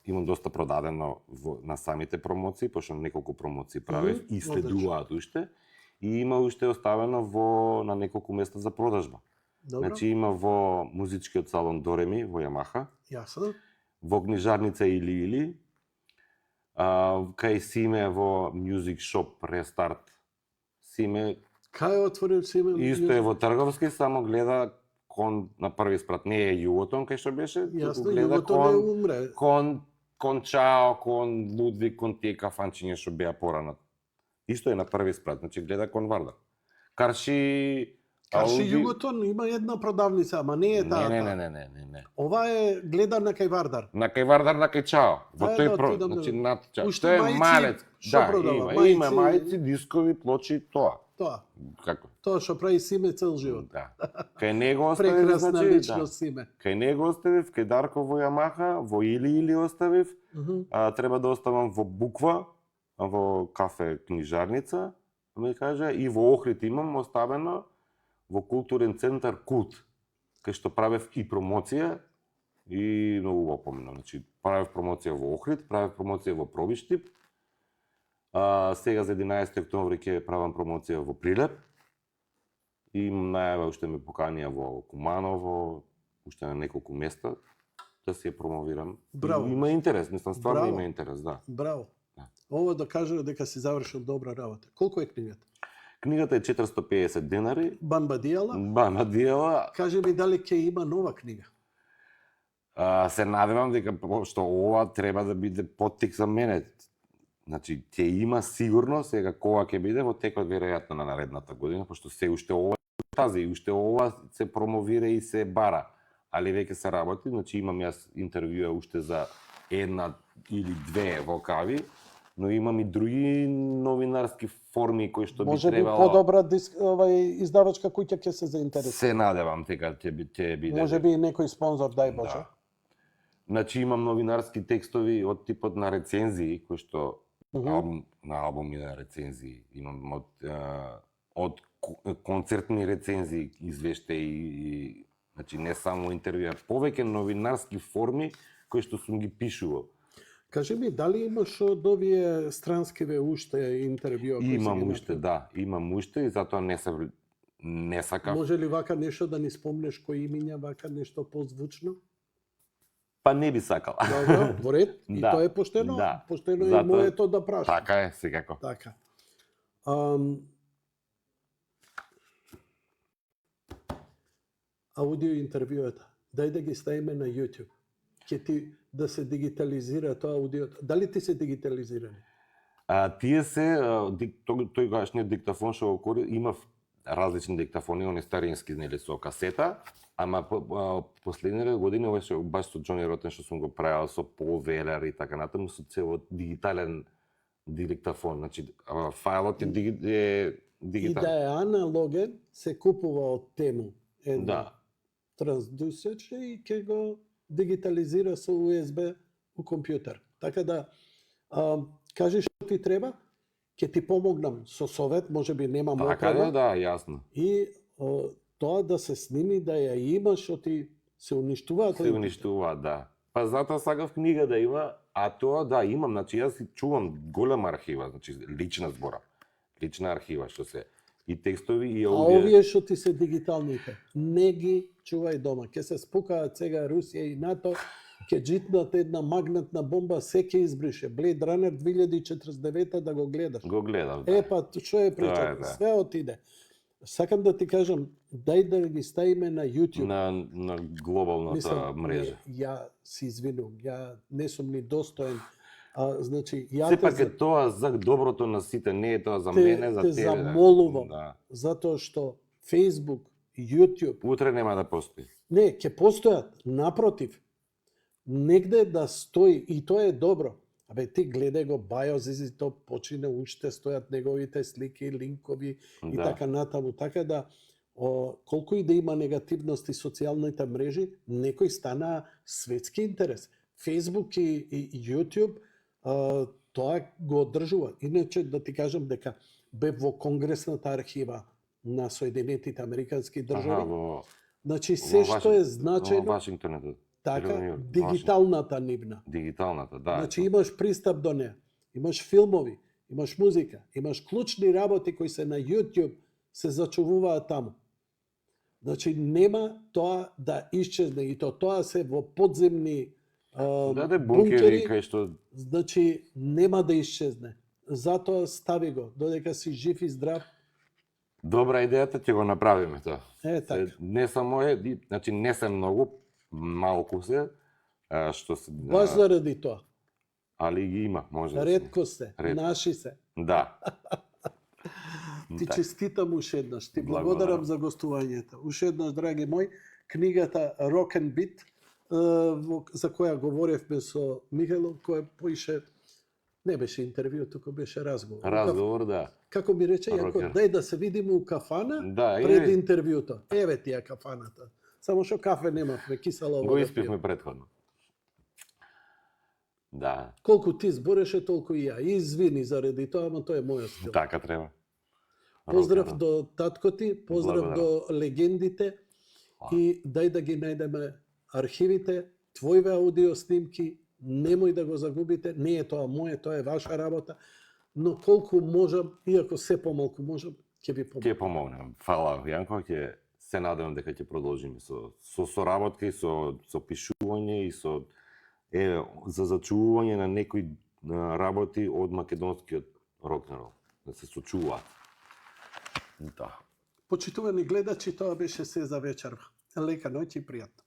имам доста продадено на самите промоции, пошто неколку промоции правев и следуваат уште. И има уште оставено на неколку места за продажба. Добро. Значи има во музичкиот салон Дореми во Јамаха, Јасно. во книжарница Или, кај Симе во Music Shop Restart. Симе Кај е отворил Симен? исто е во Трговски, само гледа на први спрат. Не е Југотон кај што беше, Јасно, гледа Југото не умре. кон Чао, кон Лудвиг, кон тие кафанчиња што беа порано. Исто е на први спрат, значи гледа кон Вардар. Карши Југотон има една продавница, ама не е таа. Не. Ова е гледана кај Вардар. На кај Вардар, на кај Чао. Во Да, тој отидам значи да- над Чао. Уште Тоа е мајци, малец. што Да, продава? има мајци, дискови, плочи, тоа. Тоа. Како? Тоа што прави Симе цел живот. Да. Кај него оставив, Прекрасна значи, личност Симе. Кај него оставив, кај Дарко во Јамаха, во Или оставив, треба да оставам во Буква, во кафе книжарница, ми каже, и во Охрид имам оставено во културен центар Култ, кај што правев и промоција и многу го поминам. Значи, правев промоција во Охрид, правев промоција во Пробиштип, сега за 11 октомври ќе правам промоција во Прилеп, и имам најава уште ме поканија во Куманово, уште на неколку места, да си ја промовирам. Браво. Има интерес, мислам, стварно Браво. има интерес, да. Браво. Да. Ова да кажа дека си завршил добра работа. Колку е книгата? Книгата е 450 денари, Банбадијала? бана диела. Кажи ми дали ќе има нова книга? Се надевам дека што ова треба да биде поттик за мене. Значи, ќе има сигурно, сега кога ќе биде во текот веројатно на наредната година, пошто се уште ова уште ова се промовира и се бара, али веќе се работи, значи имам јас интервјуа уште за една или две во Кави, но имам и други новинарски форми кои што би Може би требало. подобра издавачка куќа ќе се заинтересира. Се надевам дека ќе биде. Може би и некој спонзор, дај Боже. Да. Значи имам новинарски текстови од типот на рецензии кои што на албуми на рецензии, имам од концертни рецензии, извештаи и значи не само интервјуа, повеќе новинарски форми кои што сум ги пишувал. Кажи ми, дали имаш од овие странскиве уште интервјуа? кои Имам си ги уште, направил? да, имам уште и затоа не сакав. Може ли вака нешто да ни спомнеш кои имиња, вака нешто позвучно? Па не би сакал. Добро, во ред. И Да, тоа е поштено. да. Поштено е Затоа- моето да прашам. Така е, секако. Така. Аудио интервјуата, дај да ги ставиме на YouTube. Ќе ти да се дигитализира тоа аудиото. Дали ти се дигитализирани? Тие се, тојгашниот диктафон што го имав различни диктафони, они старински, нели, со касета, ама последните години, ова што баш со Џони Ротен што сум го правил со Пол Велер и така натаму, со цело дигитален диктафон, значи фајлот е дигитален. И да е аналоген, се купува од тему. Да. Трансдусече и ќе го дигитализира со USB у компјутер. Така да Кажи што ти треба, ќе ти помогнам со совет, можеби немам Така оправа. да, јасно. И тоа да се сними, да ја имаш, што ти се уништуваат Се линките. уништуваат, да. Па затоа сакав книга да има, а тоа да имам, значи јас си чувам голема архива, значи лична збора, лична архива што се и текстови и А аудио. овие што ти се дигиталните, не ги чувај дома. Ќе се спукаат сега Русија и НАТО, ќе джитнат една магнетна бомба, се ќе избрише. Blade Runner 2049 да го гледаш. Го гледав, да. Па, што е причата? да. Све отиде. Сакам да ти кажам, дај да ги ставиме на YouTube. На глобалната мрежа. Ја се извинувам, ја не сум ни достоен. Значи, ја Сепак е тоа за доброто на сите, не е тоа за мене, за те тебе. замолувам, Да. затоа што Facebook, YouTube, Утре нема да постои. не, ќе постојат, напротив, негде да стои, и тоа е добро. Абе, ти гледај го Биозизито, почине уште стојат неговите слики, линкови и Да. така натаму. Така да, колку и да има негативности социјалните мрежи, некои стана светски интерес. Facebook и YouTube, тоа го одржува. Иначе, да ти кажам дека бев во Конгресната архива на Соединетите Американски држави. во Значи, се што е значајно, Во Вашингтон е тоа. така, Или во Нјујорк? дигиталната нивна. Дигиталната, да. Значи, имаш пристап до неа. Имаш филмови, имаш музика, имаш клучни работи кои се на YouTube, се зачувуваат таму. Значи, нема тоа да исчезне. И тоа се во подземни бункери бункери. кај што Значи, нема да исчезне. Затоа стави го, додека си жив и здрав. добра идејата ќе го направиме тоа. Е, така. Не само значи не се многу, малку се, што се Баш заради тоа. али ги има, може да се. Ретко се, Ретко. наши се. Да. Ти Така. честитам уште еднаш. Ти Благодарам. благодарам за гостувањето. Уште еднаш, драги мој, книгата Rock and Beat, за која говоревме со Михајло, која поише, не беше интервју, туку беше разговор. Разговор, да. Како ми рече, Јако, Рокер. дај да се видиме у кафана Да, пред и интервјуто. Еве ти ја кафаната. Само што кафе немавме, кисела го вода. испивме претходно. Да, Колку ти збореше, толку и ја. И извини заради тоа, ама тоа е мојот стил. така треба. Поздрав Рокер, до татко ти, поздрав Благодарам. до легендите и дај да ги најдеме архивите, твојве аудио снимки, немој да го загубите, не е тоа моје, тоа е ваша работа, но колку можам, иако се помалку можам, ќе ви помогнам. Ќе помогнем. Фала, Јанко, ќе се надевам дека ќе продолжиме со соработка и со пишување и со за зачувување на некои работи од македонскиот рок-н-рол, да се сочуваат. Да. Почитувани гледачи, тоа беше се за вечерва. Лека ноќ и пријатно.